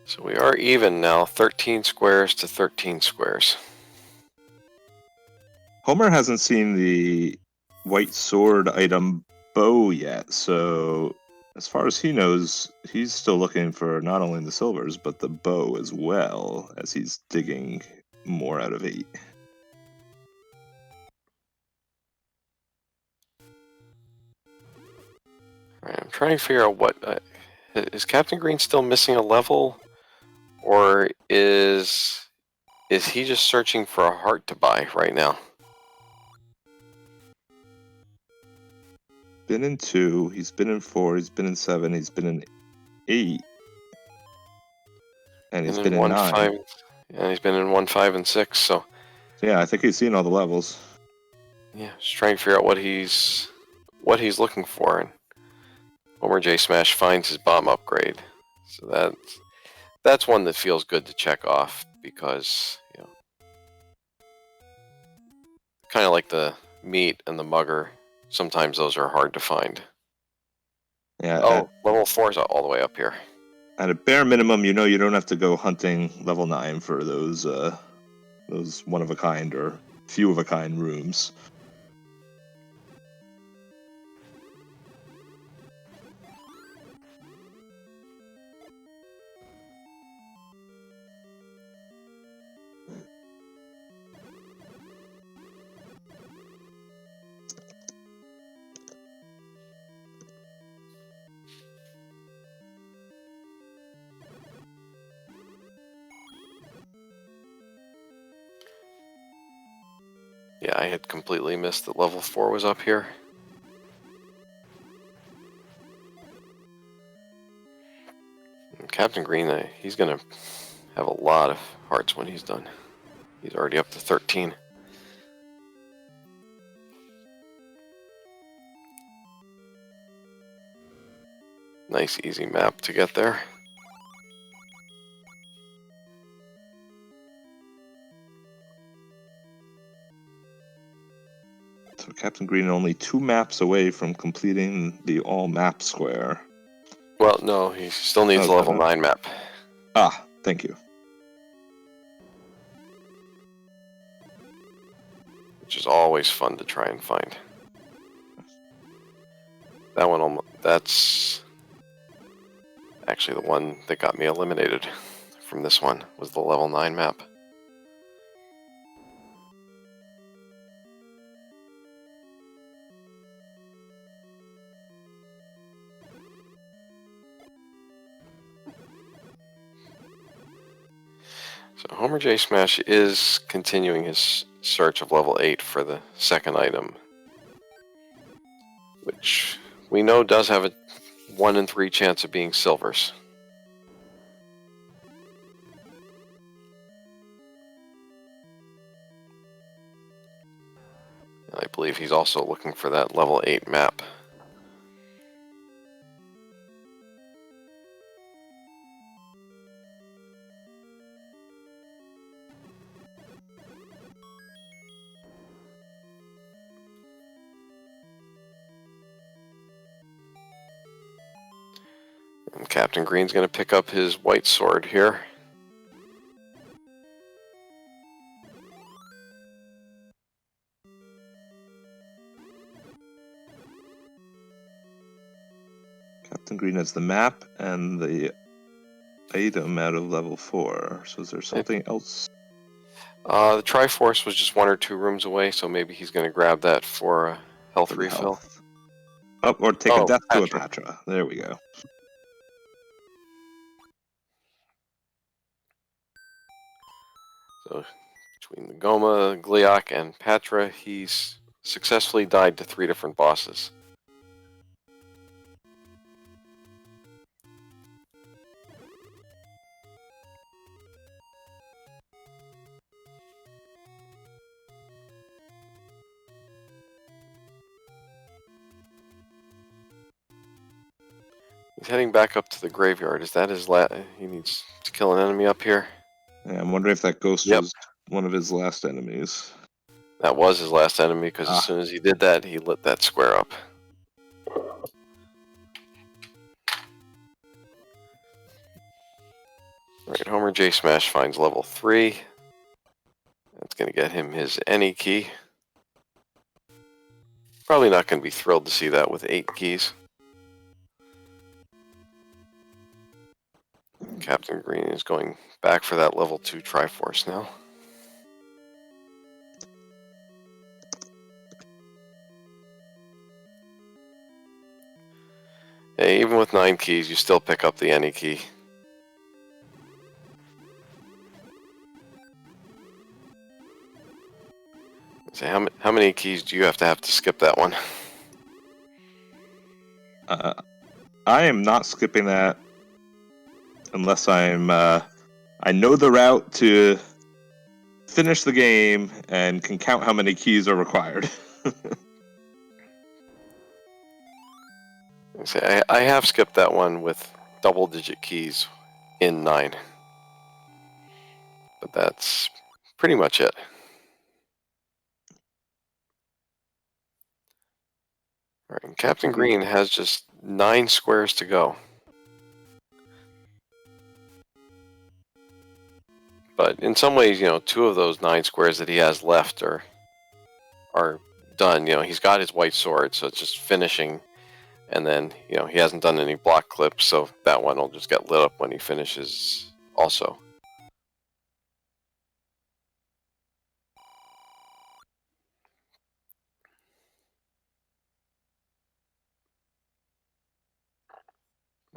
So we are even now, 13 squares to 13 squares. Homer hasn't seen the white sword item bow yet, so as far as he knows, he's still looking for not only the silvers, but the bow as well, as he's digging more out of 8. Alright, I'm trying to figure out what... is Captain Green still missing a level? Or is he just searching for a heart to buy right now? Been in 2, he's been in 4, he's been in 7, he's been in 8, and he's been in 1, 9. 5, and he's been in 1, 5, and 6, so... Yeah, I think he's seen all the levels. Yeah, just trying to figure out what he's looking for, and Homer J Smash finds his bomb upgrade. So that's one that feels good to check off, because, you know, kind of like the meat and the mugger, sometimes those are hard to find. Yeah. Oh, level 4 is all the way up here. At a bare minimum, you don't have to go hunting level 9 for those one of a kind or few of a kind rooms. Yeah, I had completely missed that level 4 was up here. And Captain Green, he's gonna have a lot of hearts when he's done. He's already up to 13. Nice easy map to get there. So Captain Green only 2 maps away from completing the all map square. Well, no, he still needs a level 9 map. Ah, thank you. Which is always fun to try and find. That one, that's actually the one that got me eliminated from this one was the level 9 map. So Homer J. Smash is continuing his search of level 8 for the second item, which we know does have a 1 in 3 chance of being silvers. I believe he's also looking for that level 8 map. And Captain Green's going to pick up his white sword here. Captain Green has the map and the item out of level 4. So is there something else? The Triforce was just 1 or 2 rooms away, so maybe he's going to grab that for a health For the refill. health. Oh, or take a death to a Patra. Patra. There we go. So between the Goma, Gliok, and Patra, he's successfully died to 3 different bosses. He's heading back up to the graveyard. Is that his he needs to kill an enemy up here? Yeah, I'm wondering if that ghost Yep. was one of his last enemies. That was his last enemy, because as soon as he did that, he lit that square up. Alright, Homer J. Smash finds level 3. That's going to get him his any key. Probably not going to be thrilled to see that with 8 keys. Captain Green is going back for that level 2 Triforce now. Hey, even with 9 keys, you still pick up the any key. So how many keys do you have to skip that one? I am not skipping that unless I'm I know the route to finish the game and can count how many keys are required. I have skipped that one with double-digit keys in 9. But that's pretty much it. All right, and Captain Green has just 9 squares to go. But in some ways, 2 of those 9 squares that he has left are done. He's got his white sword, so it's just finishing. And then, he hasn't done any block clips, so that one will just get lit up when he finishes also.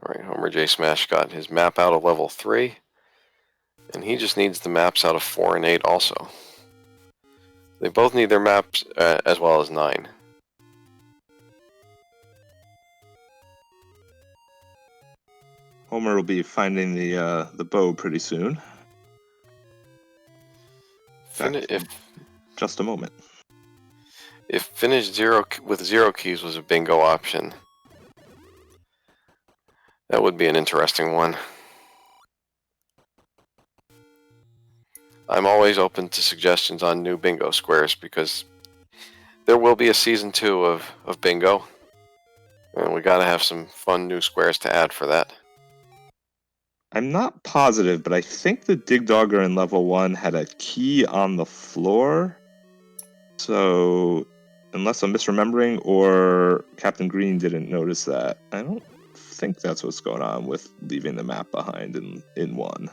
Alright, Homer J. Smash got his map out of level 3. And he just needs the maps out of 4 and 8 also. They both need their maps as well as 9. Homer will be finding the bow pretty soon. Just a moment. If finish with 0 keys was a bingo option, that would be an interesting one. I'm always open to suggestions on new bingo squares, because there will be a season 2 of bingo, and we gotta have some fun new squares to add for that. I'm not positive, but I think the Dig Dogger in level 1 had a key on the floor. So, unless I'm misremembering, or Captain Green didn't notice that, I don't think that's what's going on with leaving the map behind in 1.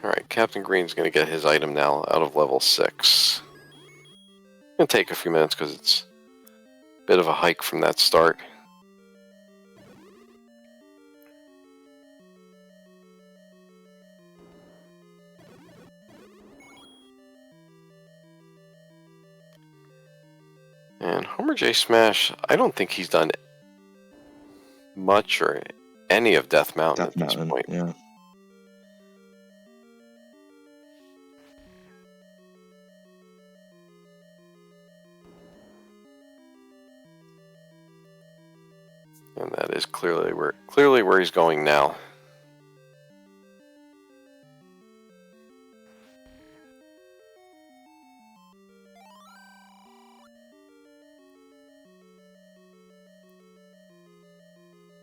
Alright, Captain Green's going to get his item now out of level 6. It's going to take a few minutes because it's a bit of a hike from that start. And Homer J. Smash, I don't think he's done much or any of Death Mountain at this point. Yeah. And that is clearly where he's going now.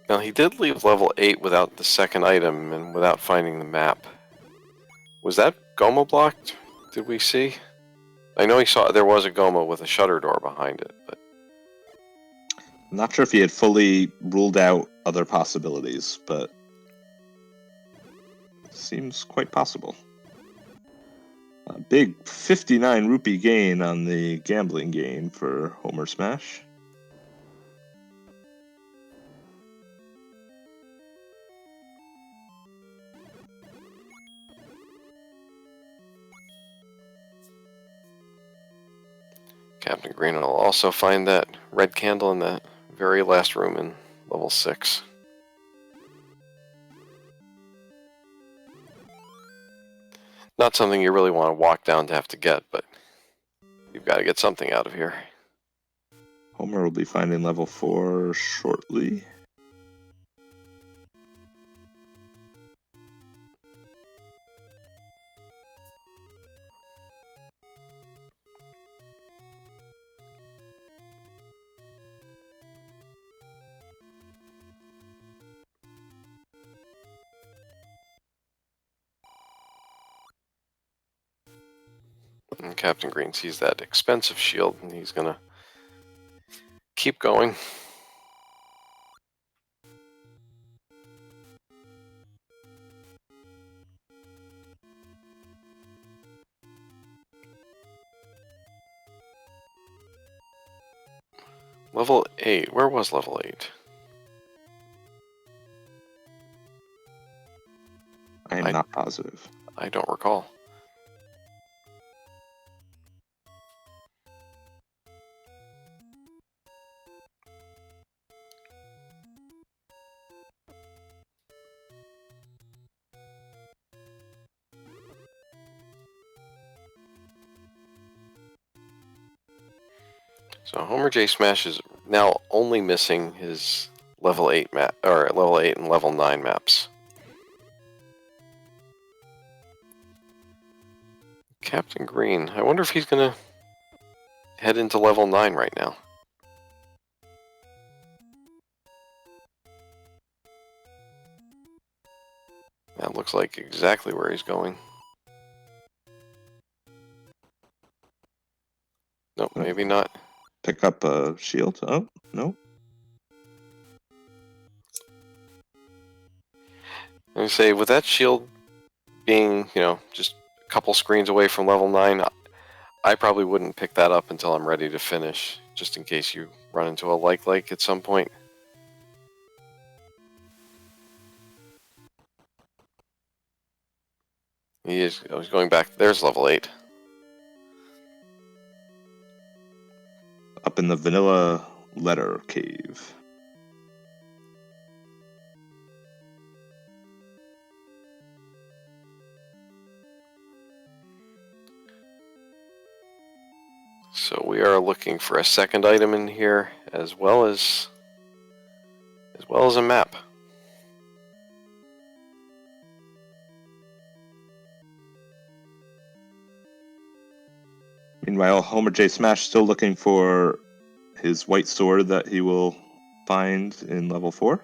Now he did leave level 8 without the second item and without finding the map. Was that Goma blocked? Did we see? I know he saw there was a Goma with a shutter door behind it, but I'm not sure if he had fully ruled out other possibilities, but it seems quite possible. A big 59 rupee gain on the gambling game for Homer Smash. Captain Green will also find that red candle in the very last room in level 6. Not something you really want to walk down to have to get, but you've got to get something out of here. Homer will be finding level 4 shortly. And Captain Green sees that expensive shield, and he's gonna keep going. Level 8. Where was level 8? I am not positive. I don't recall. So Homer J. Smash is now only missing his level 8 map, or level 8 and level 9 maps. Captain Green, I wonder if he's gonna head into level 9 right now. That looks like exactly where he's going. Nope, maybe not. Pick up a shield? Oh, no. I say, with that shield being, just a couple screens away from level 9, I probably wouldn't pick that up until I'm ready to finish, just in case you run into a like at some point. He's going back. There's level 8. Up in the vanilla letter cave. So we are looking for a second item in here, as well as a map. Meanwhile, Homer J. Smash still looking for his white sword that he will find in level 4.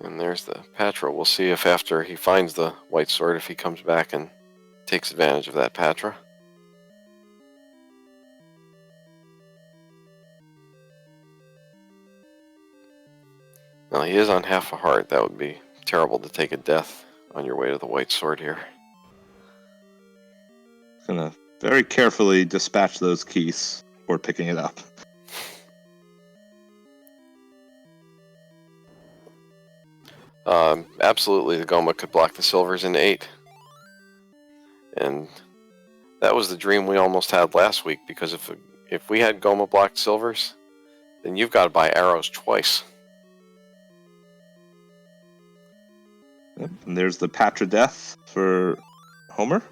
And there's the Patra. We'll see if after he finds the white sword, if he comes back and takes advantage of that Patra. Now he is on half a heart. That would be terrible to take a death on your way to the white sword here. Gonna very carefully dispatch those keys before picking it up. Absolutely, the Goma could block the silvers in 8. And that was the dream we almost had last week, because if we had Goma blocked silvers, then you've got to buy arrows twice. Yep. And there's the Patra death for Homer.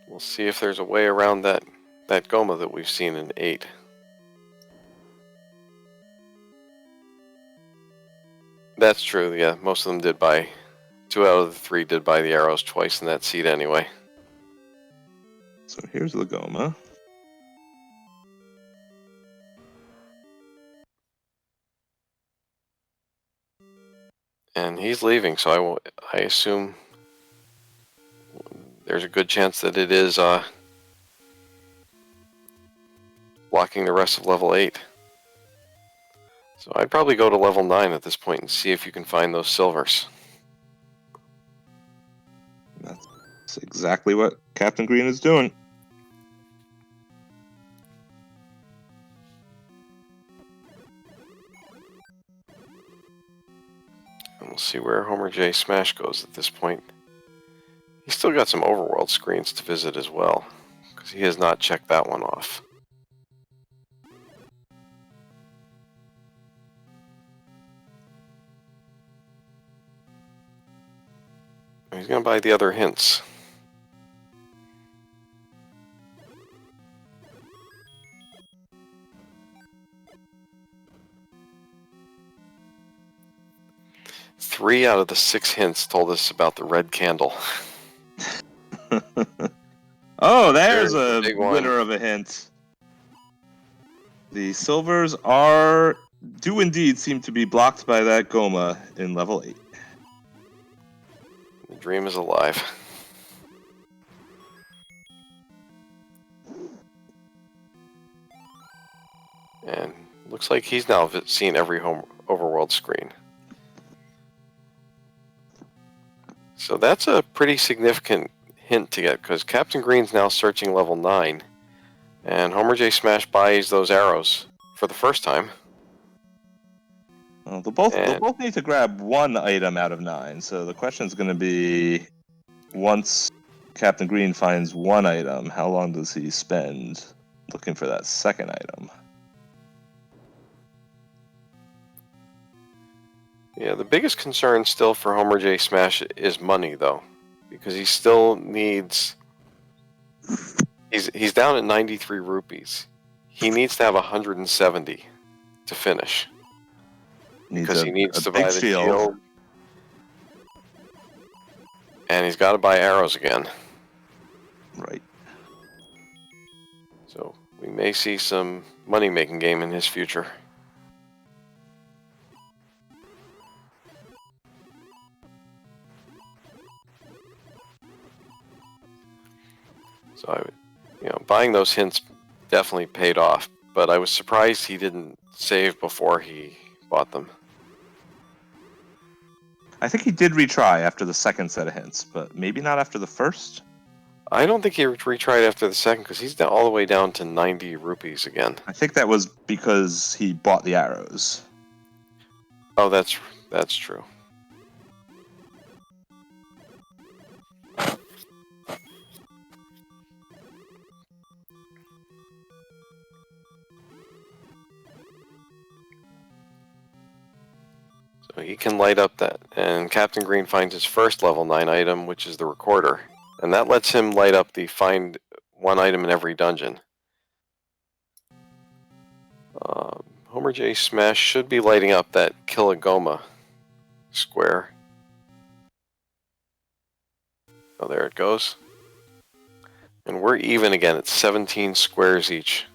We'll see if there's a way around that Goma that we've seen in 8. That's true, yeah. Most of them did buy, 2 out of the 3 did buy the arrows twice in that seed anyway. So here's the Goma. And he's leaving, so I assume there's a good chance that it is blocking the rest of level 8. So I'd probably go to level 9 at this point and see if you can find those silvers. That's exactly what Captain Green is doing. And we'll see where Homer J. Smash goes at this point. He's still got some overworld screens to visit as well, because he has not checked that one off. He's going to buy the other hints. Three out of the 6 hints told us about the red candle. Oh, there's a big one. winner of a hint. The silvers do indeed seem to be blocked by that Goma in level 8. The dream is alive. And looks like he's now seen every overworld screen. So that's a pretty significant hint to get, because Captain Green's now searching level 9, and Homer J. Smash buys those arrows for the first time. Well, they'll both need to grab one item out of 9, so the question is going to be, once Captain Green finds one item, how long does he spend looking for that second item? Yeah, the biggest concern still for Homer J. Smash is money, though, because he still needs... He's down at 93 rupees. He needs to have 170 to finish. Because he needs to buy the shield. And he's got to buy arrows again. Right. So we may see some money-making game in his future. So buying those hints definitely paid off, but I was surprised he didn't save before he bought them. I think he did retry after the second set of hints, but maybe not after the first? I don't think he retried after the second, because he's all the way down to 90 rupees again. I think that was because he bought the arrows. Oh, that's true. So he can light up that, and Captain Green finds his first level 9 item, which is the recorder, and that lets him light up the find one item in every dungeon. Homer J. Smash should be lighting up that Kill a Goma square. Oh, there it goes. And we're even again at 17 squares each.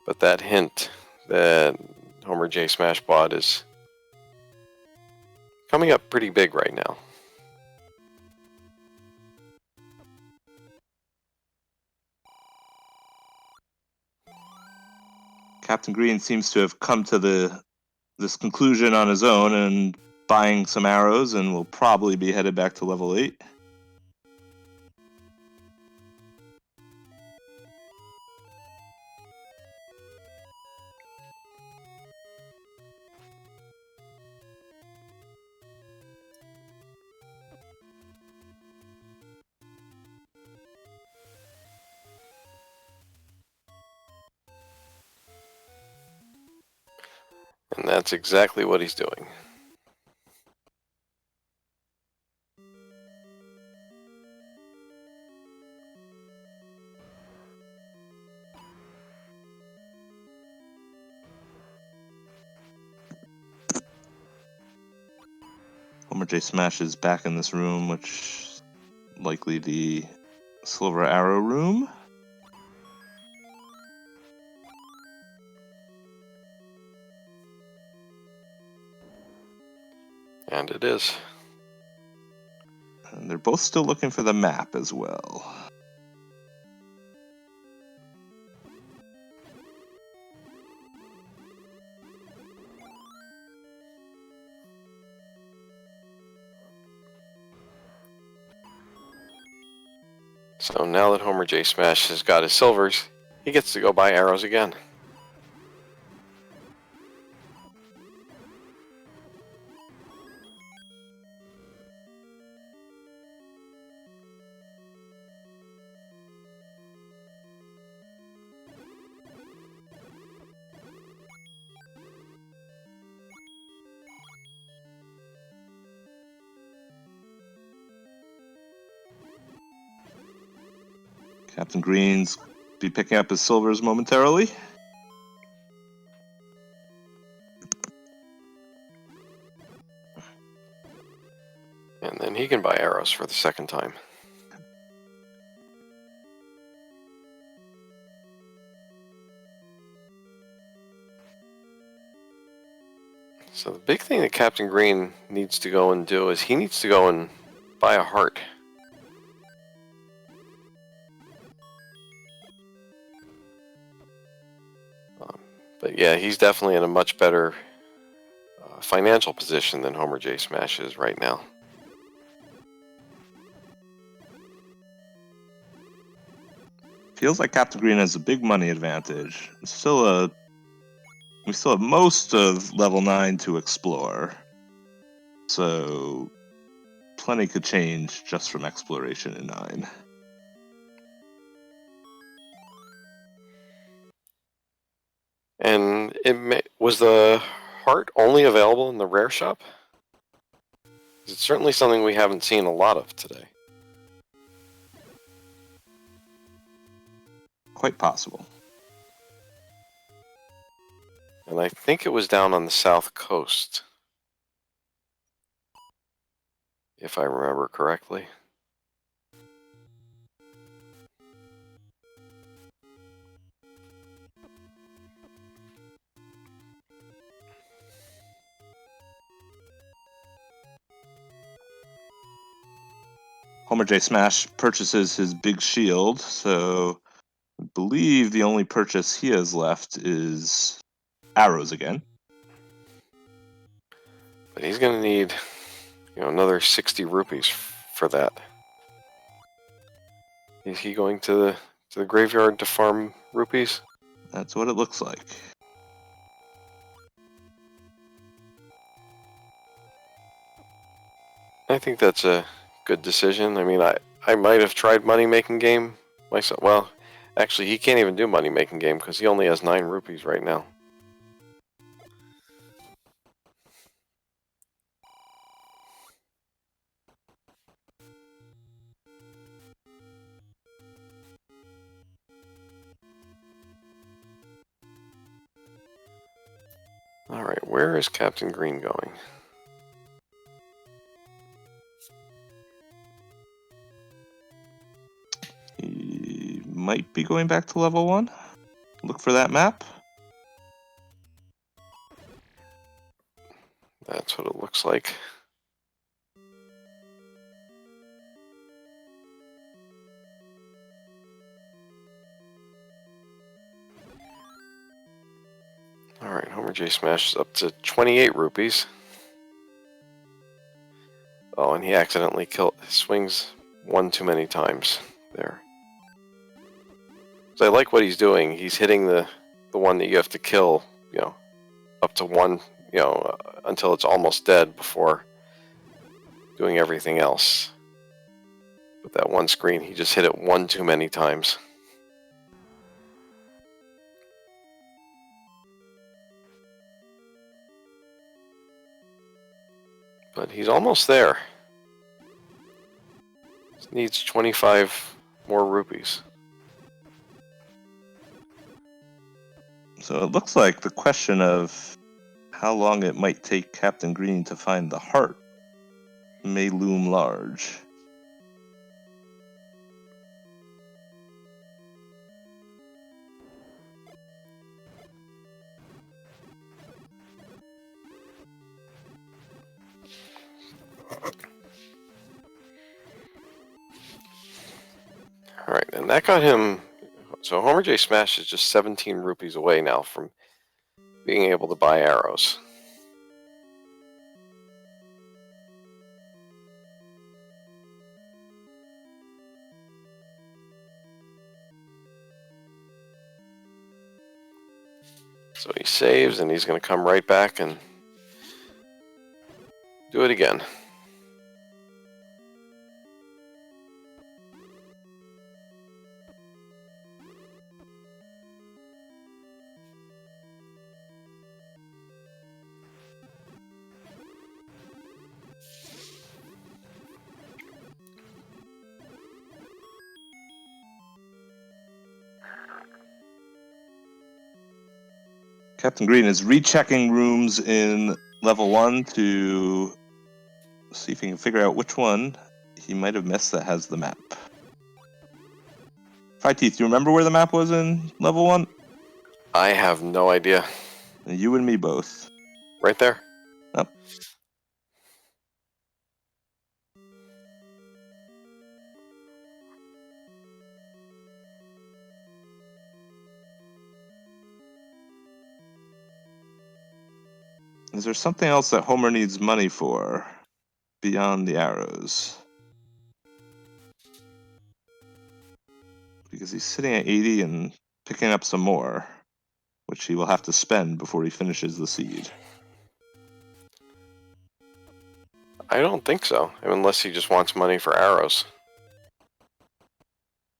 But that hint that Homer J Smash bought is coming up pretty big right now. Captain Green seems to have come to this conclusion on his own and buying some arrows, and will probably be headed back to level 8. And that's exactly what he's doing. Homer J Smash is back in this room, which is likely the Silver Arrow room. And it is. And they're both still looking for the map as well. So now that Homer J Smash has got his silvers, he gets to go buy arrows again. Captain Green's be picking up his silvers momentarily. And then he can buy arrows for the second time. So the big thing that Captain Green needs to go and do is he needs to go and buy a heart. But yeah, he's definitely in a much better financial position than Homer J Smash is right now. Feels like Captain Green has a big money advantage. We still have most of level 9 to explore. So plenty could change just from exploration in 9. And was the heart only available in the rare shop? It's certainly something we haven't seen a lot of today. Quite possible. And I think it was down on the south coast, if I remember correctly. Homer J Smash purchases his big shield, so I believe the only purchase he has left is arrows again. But he's going to need, another 60 rupees for that. Is he going to the graveyard to farm rupees? That's what it looks like. I think that's a good decision. I mean, I might have tried money making game myself. Well, actually, he can't even do money making game because he only has 9 rupees right now. Alright, where is Captain Green going? might be going back to level 1. Look for that map. That's what it looks like. Alright, Homer J Smash is up to 28 rupees. Oh, and he accidentally swings one too many times there. So I like what he's doing. He's hitting the one that you have to kill, up to one, until it's almost dead before doing everything else. With that one screen, he just hit it one too many times. But he's almost there. Just needs 25 more rupees. So it looks like the question of how long it might take Captain Green to find the heart may loom large. Alright, and that got him... So Homer J Smash is just 17 rupees away now from being able to buy arrows. So he saves, and he's going to come right back and do it again. Captain Green is rechecking rooms in level 1 to see if he can figure out which one he might have missed that has the map. Five Teeth, do you remember where the map was in level 1? I have no idea. You and me both. Right there? Yep. Is there something else that Homer needs money for beyond the arrows? Because he's sitting at 80 and picking up some more, which he will have to spend before he finishes the seed. I don't think so, unless he just wants money for arrows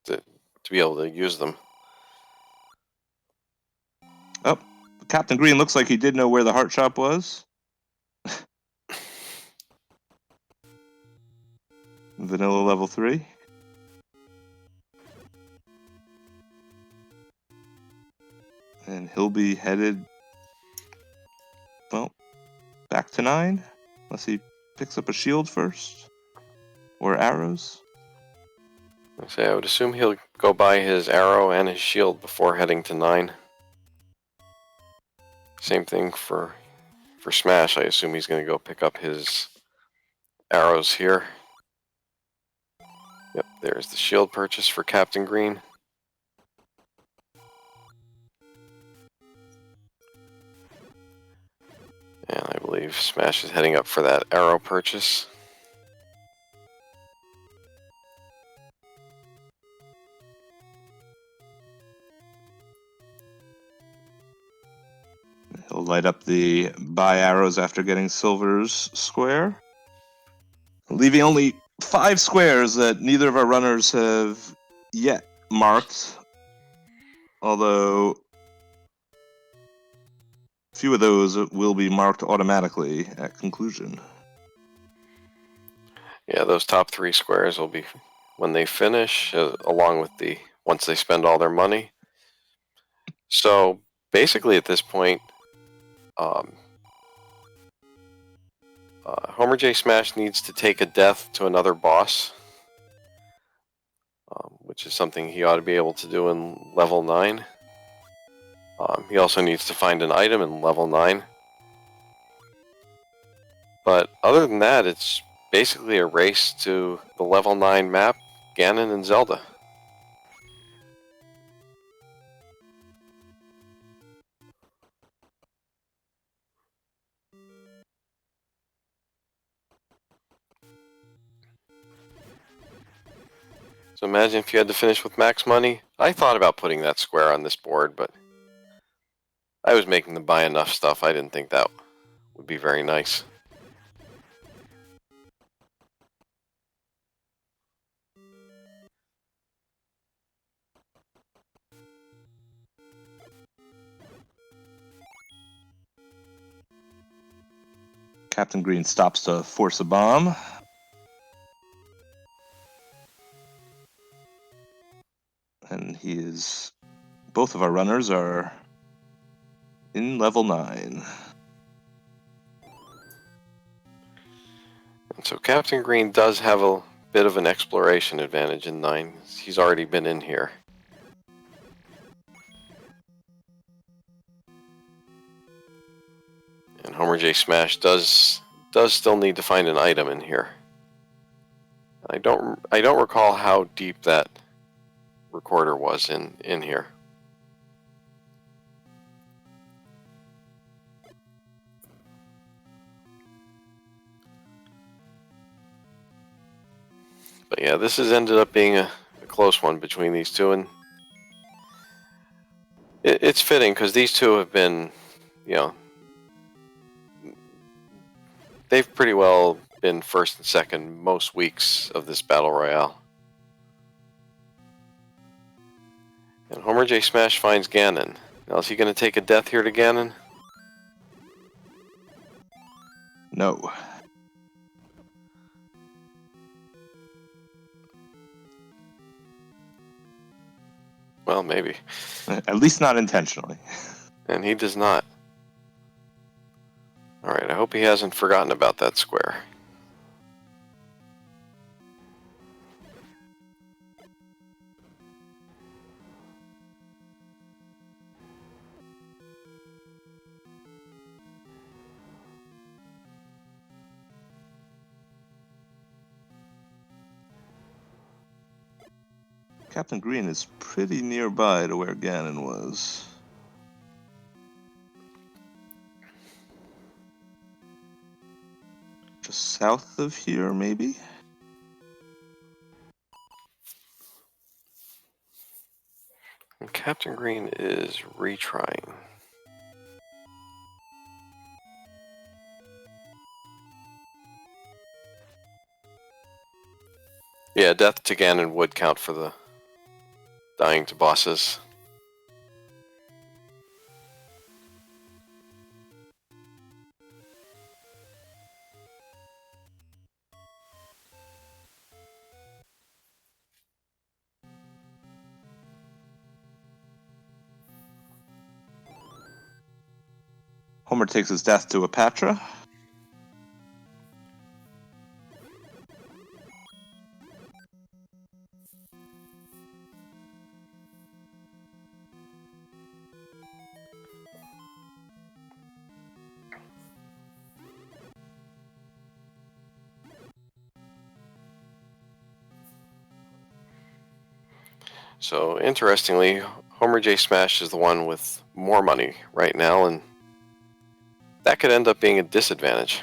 to be able to use them. Oh, Captain Green looks like he did know where the heart shop was. Vanilla level 3. And he'll be headed, well, back to 9, unless he picks up a shield first, or arrows. I would assume he'll go buy his arrow and his shield before heading to 9. Same thing for Smash. I assume he's going to go pick up his arrows here. Yep, there's the shield purchase for Captain Green. And I believe Smash is heading up for that arrow purchase. He'll light up the buy arrows after getting Silver's square, leaving only 5 squares that neither of our runners have yet marked, although a few of those will be marked automatically at conclusion. Yeah, those top 3 squares will be when they finish, along with once they spend all their money. So basically at this point, Homer J Smash needs to take a death to another boss, which is something he ought to be able to do in level 9. He also needs to find an item in level 9. But other than that, it's basically a race to the level 9 map, Ganon and Zelda. So imagine if you had to finish with max money. I thought about putting that square on this board, but I was making them buy enough stuff. I didn't think that would be very nice. Captain Green stops to force a bomb. And he is... Both of our runners are in level 9. And so Captain Green does have a bit of an exploration advantage in 9. He's already been in here. And Homer J. Smash does still need to find an item in here. I don't recall how deep that recorder was in here. But yeah, this has ended up being a close one between these two, and it's fitting because these two have been, they've pretty well been first and second most weeks of this Battle Royale. And Homer J. Smash finds Ganon. Now, is he going to take a death here to Ganon? No. Well, maybe. At least not intentionally. And he does not. Alright, I hope he hasn't forgotten about that square. Captain Green is pretty nearby to where Ganon was. Just south of here, maybe? And Captain Green is retrying. Yeah, death to Ganon would count for the dying to bosses. Homer takes his death to Apatra. So, interestingly, Homer J. Smash is the one with more money right now, and that could end up being a disadvantage.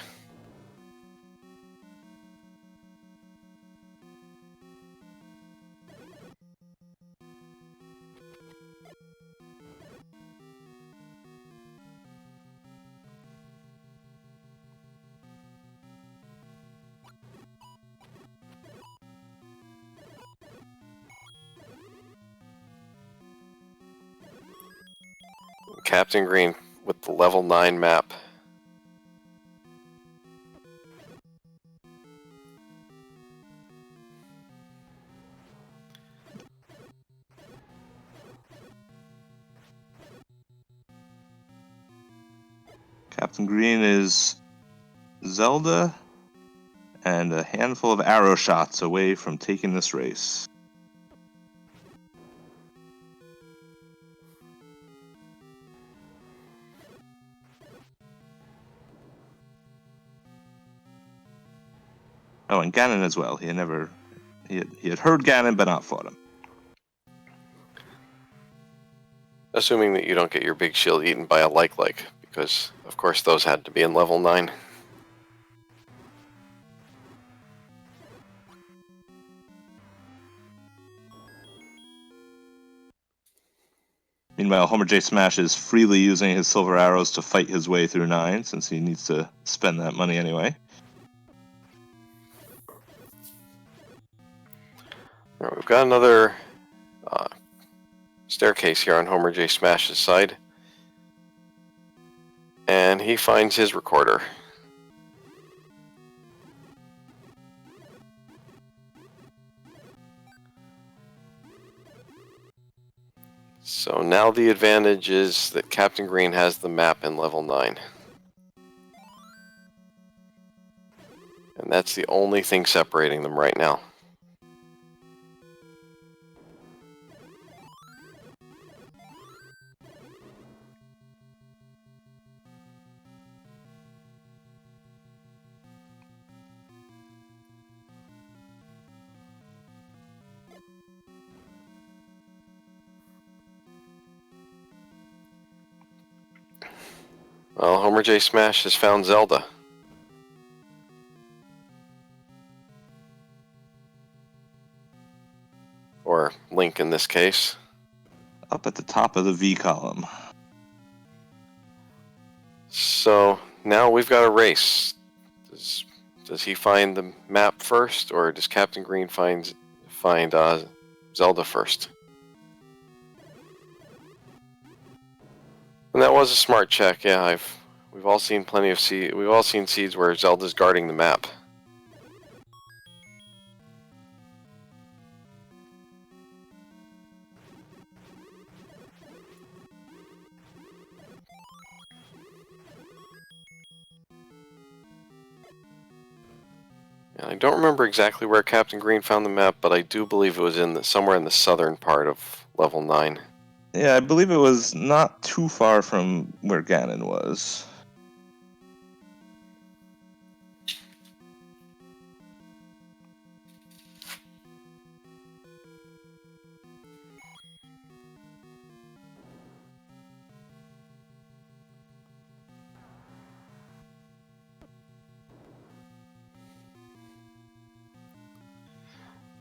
Captain Green with the level 9 map. Captain Green is Zelda and a handful of arrow shots away from taking this race. Oh, and Ganon as well. He had heard Ganon, but not fought him. Assuming that you don't get your big shield eaten by a like, because of course those had to be in level 9. Meanwhile, Homer J. Smash is freely using his silver arrows to fight his way through 9, since he needs to spend that money anyway. All right, we've got another staircase here on Homer J. Smash's side. And he finds his recorder. So now the advantage is that Captain Green has the map in level 9. And that's the only thing separating them right now. Well, Homer J. Smash has found Zelda. Or Link in this case. Up at the top of the V column. So now we've got a race. Does he find the map first, or does Captain Green find Zelda first? And that was a smart check. Yeah, we've all seen plenty of we've all seen seeds where Zelda's guarding the map. And I don't remember exactly where Captain Green found the map, but I do believe it was somewhere in the southern part of level 9. Yeah, I believe it was not too far from where Ganon was.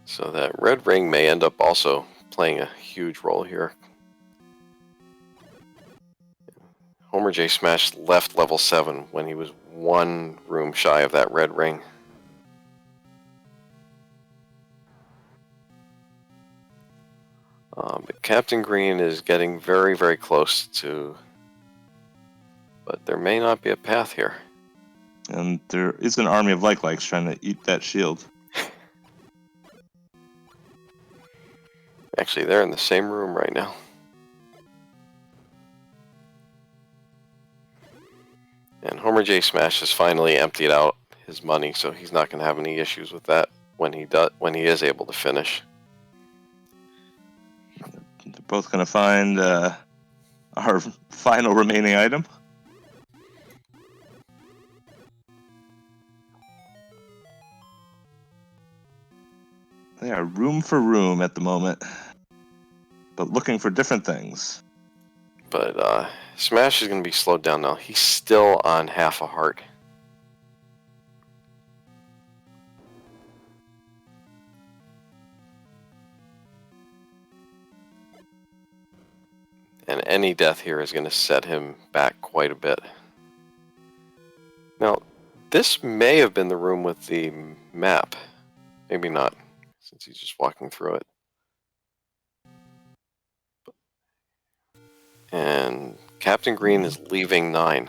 So that red ring may end up also playing a huge role here. Homer J. Smash left level 7 when he was one room shy of that red ring. But Captain Green is getting very, very close to... But there may not be a path here. And there is an army of like-likes trying to eat that shield. Actually, they're in the same room right now. And Homer J. Smash has finally emptied out his money, so he's not going to have any issues with that when he is able to finish. They're both going to find our final remaining item. They are room for room at the moment, but looking for different things. But Smash is going to be slowed down now. He's still on half a heart. And any death here is going to set him back quite a bit. Now, this may have been the room with the map. Maybe not, since he's just walking through it. And Captain Green is leaving 9.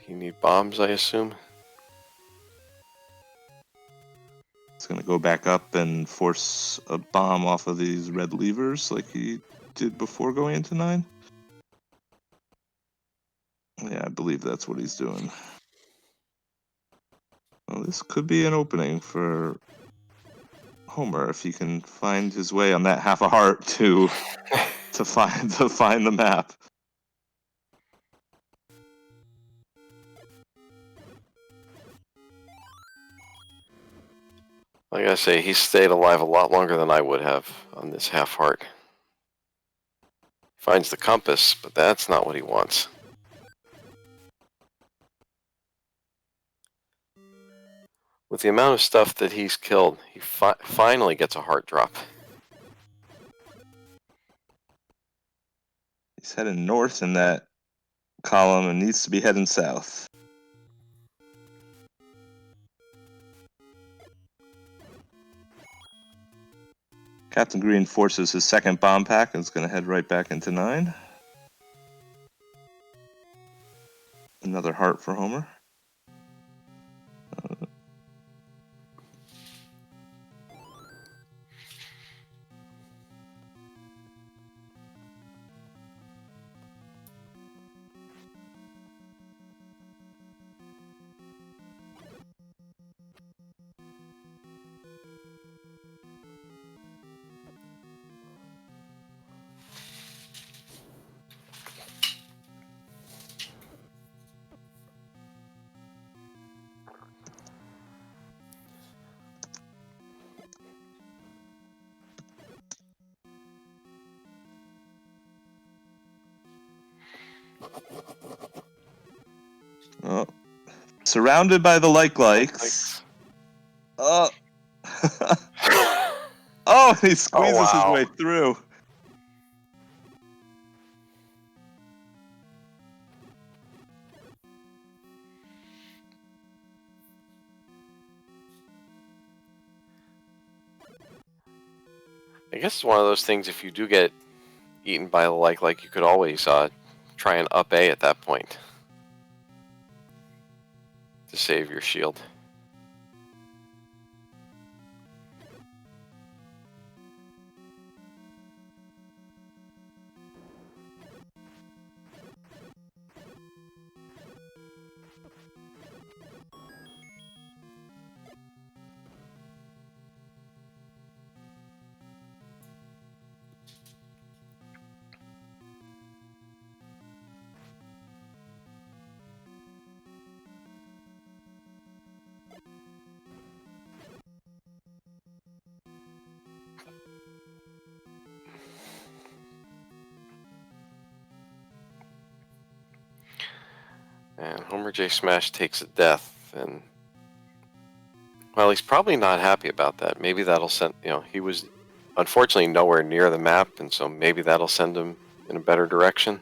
He need bombs, I assume? It's going to go back up and force a bomb off of these red levers like he did before going into 9. Yeah, I believe that's what he's doing. Well, this could be an opening for Homer if he can find his way on that half a heart to find the map. Like I say, he stayed alive a lot longer than I would have on this half heart. Finds the compass, but that's not what he wants. With the amount of stuff that he's killed, he finally gets a heart drop. He's heading north in that column and needs to be heading south. Captain Green forces his second bomb pack and is going to head right back into 9. Another heart for Homer. Oh. Surrounded by the likes. Oh. Oh, he squeezes his way through. I guess it's one of those things, if you do get eaten by the like you could always try and up A at that point to save your shield. And Homer J. Smash takes a death, and well, he's probably not happy about that. Maybe that'll send, he was unfortunately nowhere near the map, and so maybe that'll send him in a better direction.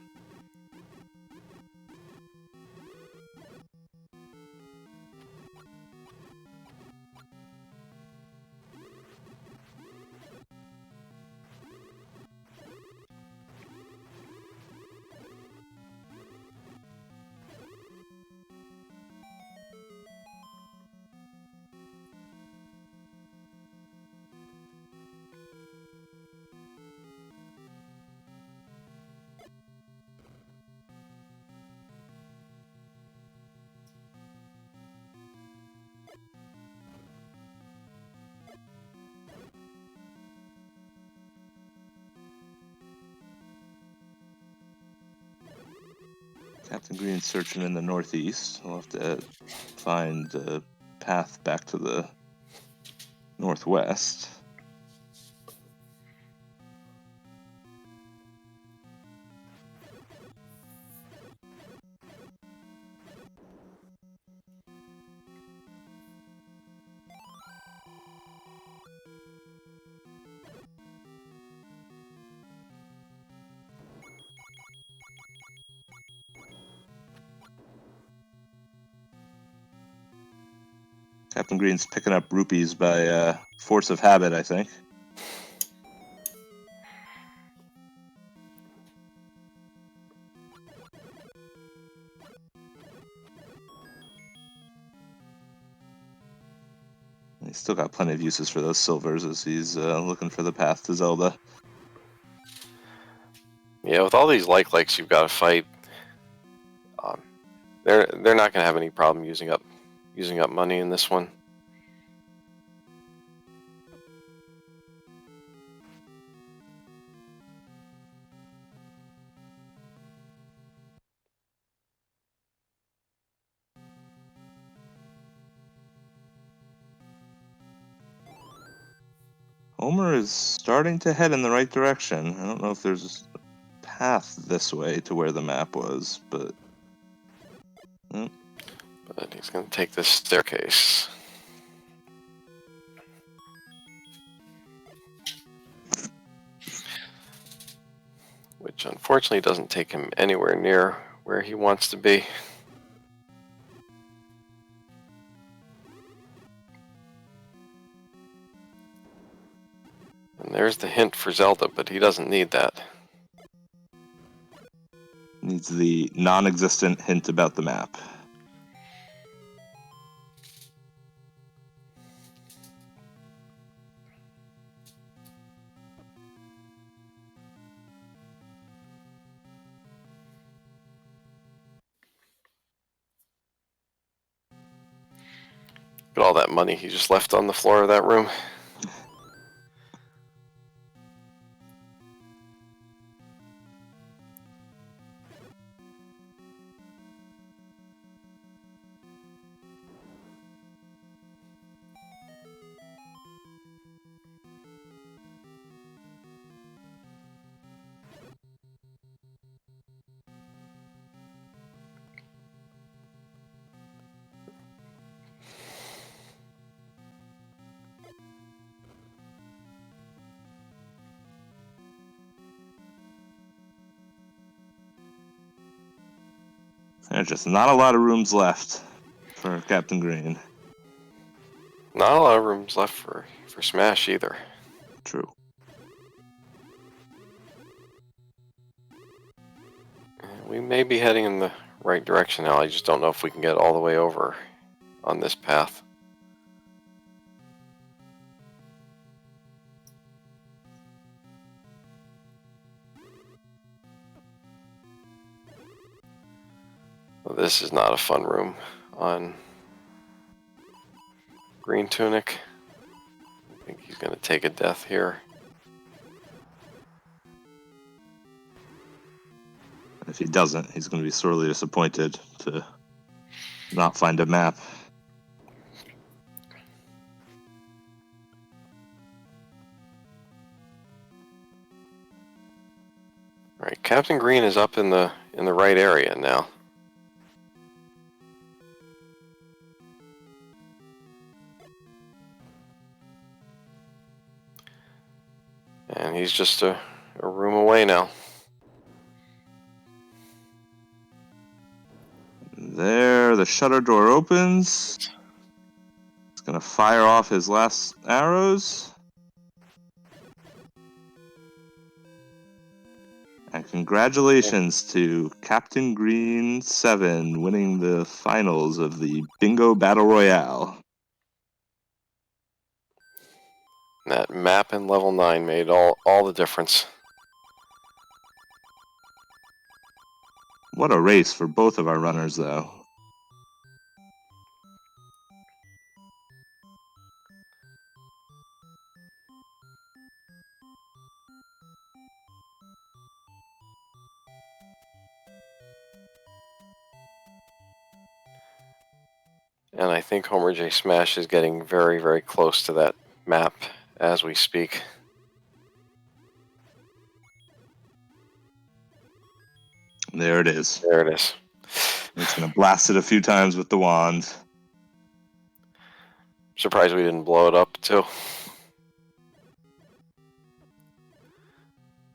Captain Green's searching in the northeast. We'll have to find a path back to the northwest. Captain Green's picking up rupees by force of habit, I think. He's still got plenty of uses for those silvers as he's looking for the path to Zelda. Yeah, with all these likes you've got to fight, they're not going to have any problem using up money in this one. Homer is starting to head in the right direction. I don't know if there's a path this way to where the map was, but... But he's going to take this staircase. Which unfortunately doesn't take him anywhere near where he wants to be. And there's the hint for Zelda, but he doesn't need that. Needs the non-existent hint about the map. Look at all that money he just left on the floor of that room. There's just not a lot of rooms left for Captain Green. Not a lot of rooms left for Smash either. True. We may be heading in the right direction now. I just don't know if we can get all the way over on this path. Well, this is not a fun room on Green Tunic. I think he's going to take a death here. If he doesn't, he's going to be sorely disappointed to not find a map. All right, Captain Green is up in the right area now. And he's just a room away now. There, the shutter door opens. He's going to fire off his last arrows. And congratulations to Captain Green 7 winning the finals of the Bingo Battle Royale. That map in level 9 made all the difference. What a race for both of our runners, though. And I think Homer J. Smash is getting very, very close to that map as we speak. There it is. There it is. He's going to blast it a few times with the wand. Surprised we didn't blow it up, too.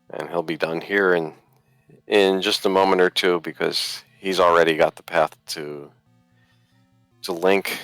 And he'll be done here in just a moment or two because he's already got the path to Link.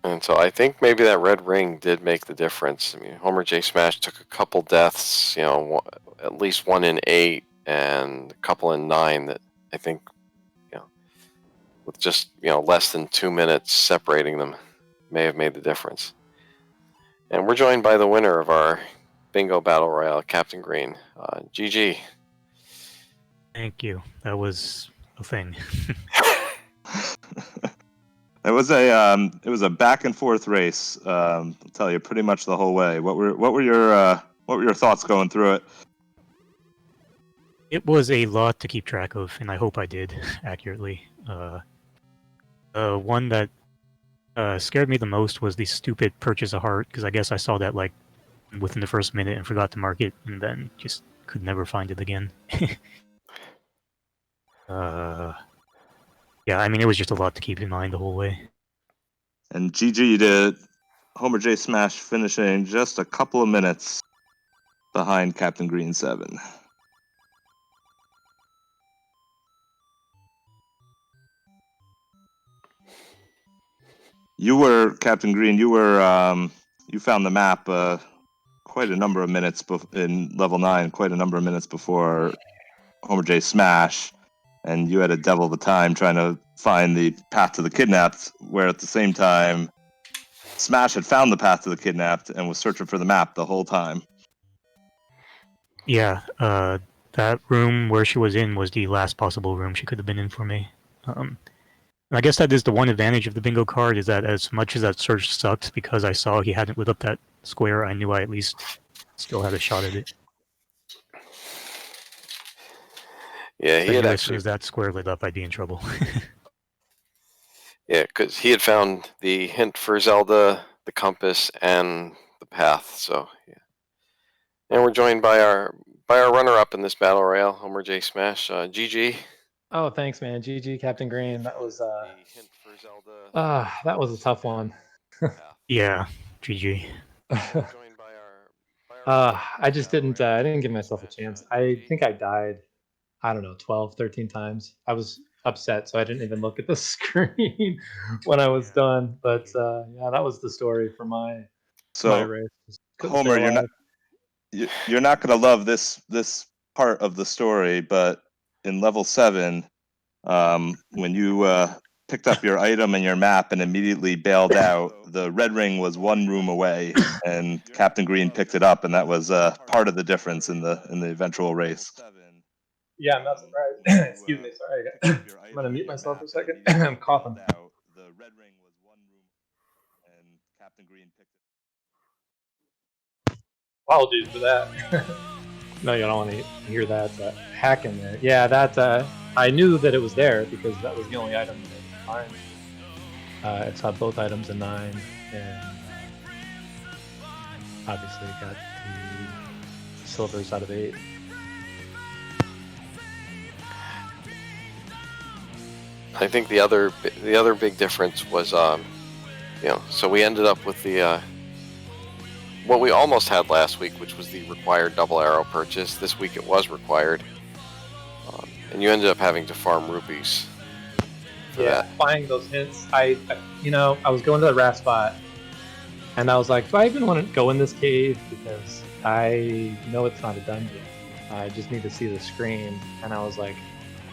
And so I think maybe that red ring did make the difference. I mean, Homer J. Smash took a couple deaths, at least 1 in 8 and a couple in 9 that I think, with just, less than 2 minutes separating them may have made the difference. And we're joined by the winner of our Bingo Battle Royale, Captain Green. GG. Thank you. That was a thing. It was a back and forth race. I'll tell you, pretty much the whole way. What were your thoughts going through it? It was a lot to keep track of, and I hope I did accurately. One that scared me the most was the stupid purchase a heart, because I guess I saw that like within the first minute and forgot to mark it, and then just could never find it again. Yeah, I mean, it was just a lot to keep in mind the whole way. And GG to Homer J Smash finishing just a couple of minutes behind Captain Green 7. You were Captain Green. You found the map quite a number of minutes in level 9. Quite a number of minutes before Homer J Smash, and you had a devil of a time trying to find the path to the kidnapped. Where at the same time, Smash had found the path to the kidnapped and was searching for the map the whole time. Yeah, that room where she was in was the last possible room she could have been in for me. I guess that is the one advantage of the bingo card, is that as much as that search sucked, because I saw he hadn't lit up that square, I knew I at least still had a shot at it. Yeah, he had As actually. soon as that square lit up, I'd be in trouble. Yeah, because he had found the hint for Zelda, the compass, and the path. So yeah, and we're joined by our runner-up in this battle royale, Homer J Smash. GG. Oh, thanks, man. GG, Captain Green. That was The hint for Zelda. that was a tough one. Yeah, GG. Joined by our I just didn't I didn't give myself a chance. I think I died, I don't know, 12, 13 times. I was upset, so I didn't even look at the screen when I was done. But yeah, that was the story for my race. Couldn't stay Homer, alive. you're not going to love this part of the story, but in level 7, when you picked up your item and your map and immediately bailed out, the red ring was one room away, and Captain Green picked it up, and that was part of the difference in the eventual race. Yeah, I'm not surprised. Excuse me, sorry. I'm gonna mute myself for a second. I'm coughing. The red ring was one room, and Captain Green picked it. Apologies for that. No, you don't want to hear that hack in there. Yeah, that I knew that it was there because that was the only item that I could find. It saw both items in 9, and obviously got the silvers out of 8. I think the other big difference was, so we ended up with the what we almost had last week, which was the required double arrow purchase. This week it was required, and you ended up having to farm rupees. Yeah, buying those hints. I was going to the rat spot, and I was like, do I even want to go in this cave? Because I know it's not a dungeon. I just need to see the screen. And I was like,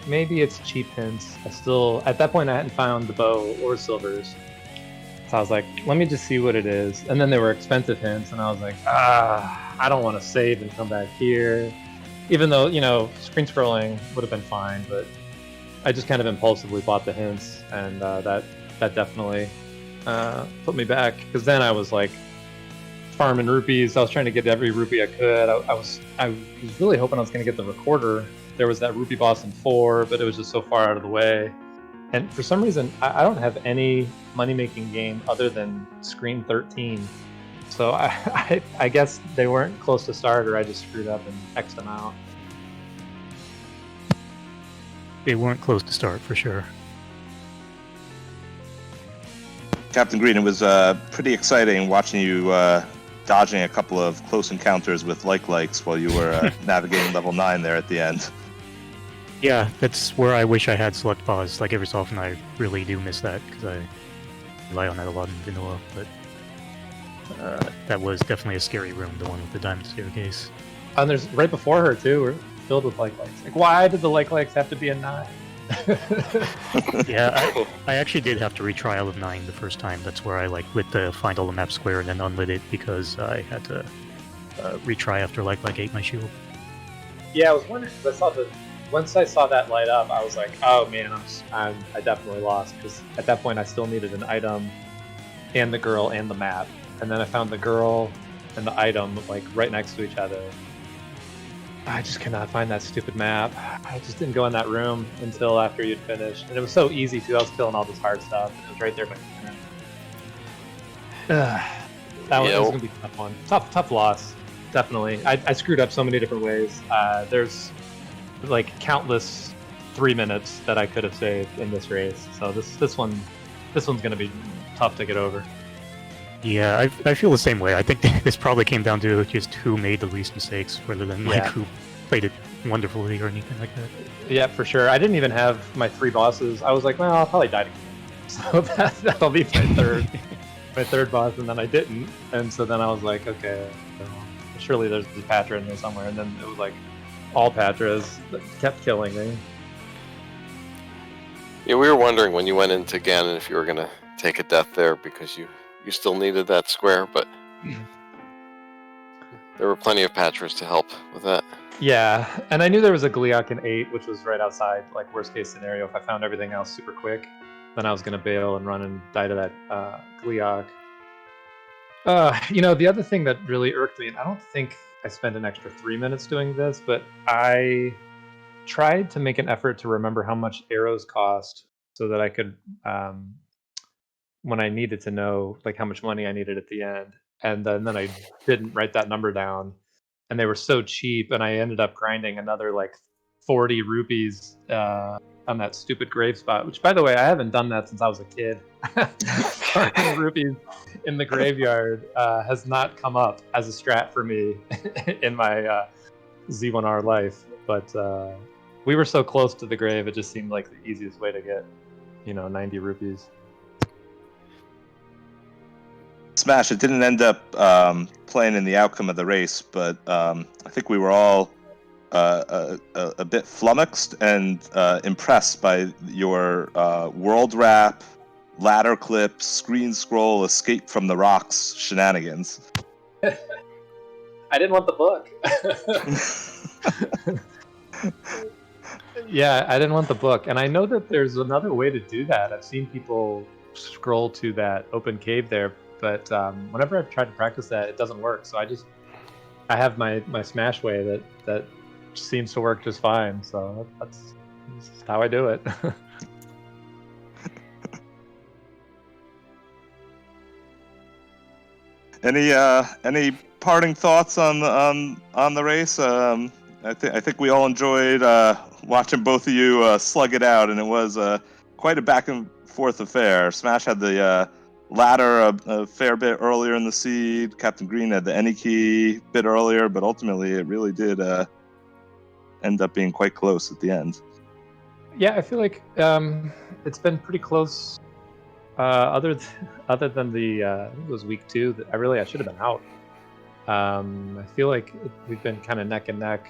maybe it's cheap hints. At that point, I hadn't found the bow or silvers. So I was like, let me just see what it is. And then there were expensive hints, and I was like, I don't want to save and come back here. Even though, screen scrolling would have been fine, but I just kind of impulsively bought the hints, and that definitely put me back. Because then I was like farming rupees. I was trying to get every rupee I could. I was really hoping I was going to get the recorder. There was that rupee boss in 4, but it was just so far out of the way. And for some reason, I don't have any money-making game other than Screen 13. So I guess they weren't close to start, or I just screwed up and X'd them out. They weren't close to start, for sure. Captain Green, it was pretty exciting watching you dodging a couple of close encounters with likes while you were navigating level 9 there at the end. Yeah, that's where I wish I had select pause. Like every so often I really do miss that, because I rely on that a lot in vanilla, but that was definitely a scary room, the one with the diamond staircase. And there's right before her too, we're filled with likes. Like, why did the likes have to be a 9? Yeah, I actually did have to retry all of 9 the first time. That's where I lit the find all the map square and then unlit it, because I had to retry after like ate my shield. Yeah, I was wondering, because I saw the once I saw that light up, I was like, oh man, I definitely lost, because at that point I still needed an item and the girl and the map, and then I found the girl and the item like right next to each other. I just could not find that stupid map. I just didn't go in that room until after you'd finished, and it was so easy too. I was killing all this hard stuff, and it was right there by the end. That was gonna be a tough one. Tough loss, definitely. I screwed up so many different ways. There's like countless 3 minutes that I could have saved in this race. So this one's gonna be tough to get over. Yeah, I feel the same way. I think this probably came down to just who made the least mistakes, rather than like who played it wonderfully or anything like that. Yeah, for sure. I didn't even have my 3 bosses. I was like, well, I'll probably die again. So that'll be my third boss, and then I didn't. And so then I was like, okay, surely there's a Patra in there somewhere. And then it was like all Patras that kept killing me. Yeah, we were wondering when you went into Ganon if you were gonna take a death there, because you still needed that square, but there were plenty of Patras to help with that. Yeah, and I knew there was a Gleeok in 8, which was right outside, like worst case scenario. If I found everything else super quick, then I was gonna bail and run and die to that Gleeok. The other thing that really irked me, and I don't think I spent an extra 3 minutes doing this, but I tried to make an effort to remember how much arrows cost so that I could, when I needed to know like how much money I needed at the end, and then I didn't write that number down, and they were so cheap, and I ended up grinding another like 40 rupees on that stupid grave spot, which by the way, I haven't done that since I was a kid. 40 rupees in the graveyard has not come up as a strat for me in my Z1R life, but we were so close to the grave, it just seemed like the easiest way to get 90 rupees. Smash, it didn't end up playing in the outcome of the race, but I think we were all a bit flummoxed and impressed by your world wrap, ladder clip, screen scroll, escape from the rocks shenanigans. I didn't want the book. Yeah, I didn't want the book, and I know that there's another way to do that. I've seen people scroll to that open cave there, but whenever I've tried to practice that, it doesn't work. So I have my Smash way that seems to work just fine. So that's how I do it. Any parting thoughts on the race? I think we all enjoyed watching both of you slug it out, and it was quite a back and forth affair. Smash had the ladder a fair bit earlier in the seed. Captain Green had the any key a bit earlier, but ultimately it really did end up being quite close at the end. Yeah, I feel like it's been pretty close. Other than the I think it was week 2 that I should have been out. I feel like we've been kind of neck and neck,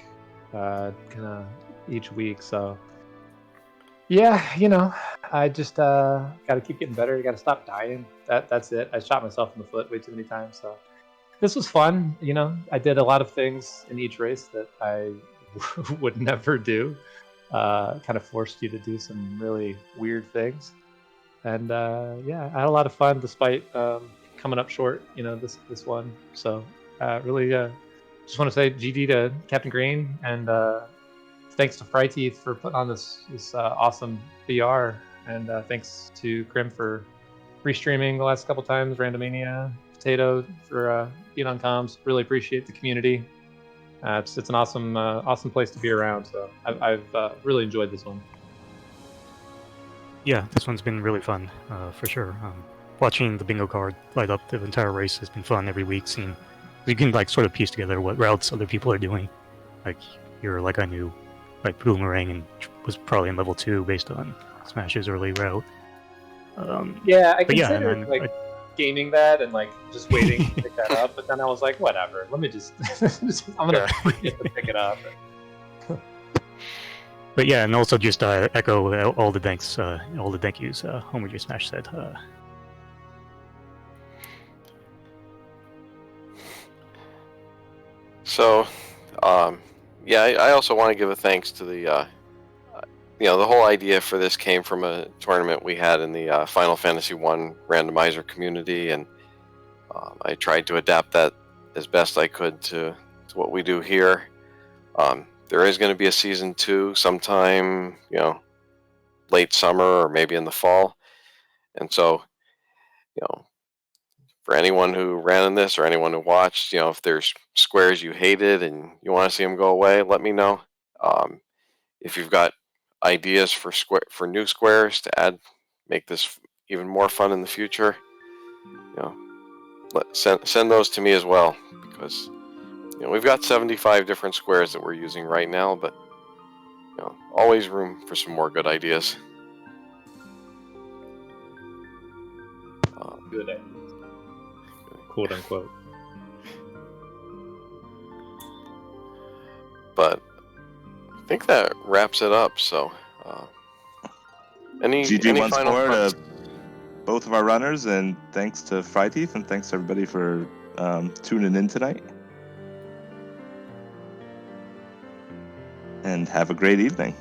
kind of each week. So yeah, I just got to keep getting better. Got to stop dying. That's it. I shot myself in the foot way too many times. So this was fun. I did a lot of things in each race that I would never do. Kind of forced you to do some really weird things. And yeah, I had a lot of fun despite coming up short, this one. So really just want to say GG to Captain Green, and thanks to Fryteeth for putting on this awesome VR, and thanks to Grim for restreaming the last couple times, Randomania, Potato for being on comms. Really appreciate the community. It's an awesome place to be around. So I've really enjoyed this one. Yeah, this one's been really fun, for sure. Watching the bingo card light up the entire race has been fun every week. Seeing we can sort of piece together what routes other people are doing. Like I knew, Boomerang and was probably in level 2 based on Smash's early route. Yeah, I considered gaming that and just waiting to pick that up, but then I was like, whatever. Let me just I'm gonna pick it up. But yeah, and also just echo all the thanks, all the thank yous Homer J Smash said. So, yeah, I also want to give a thanks to the the whole idea for this came from a tournament we had in the Final Fantasy I randomizer community, and I tried to adapt that as best I could to what we do here. There is going to be a season 2 sometime, late summer or maybe in the fall. And so, for anyone who ran in this or anyone who watched, if there's squares you hated and you want to see them go away, let me know. If you've got ideas for new squares to add, make this even more fun in the future, send those to me as well, because we've got 75 different squares that we're using right now, but always room for some more good ideas. Good ideas, quote unquote. But I think that wraps it up. So, any once final more thoughts? to both of our runners, and thanks to Fryteeth, and thanks to everybody for tuning in tonight. And have a great evening.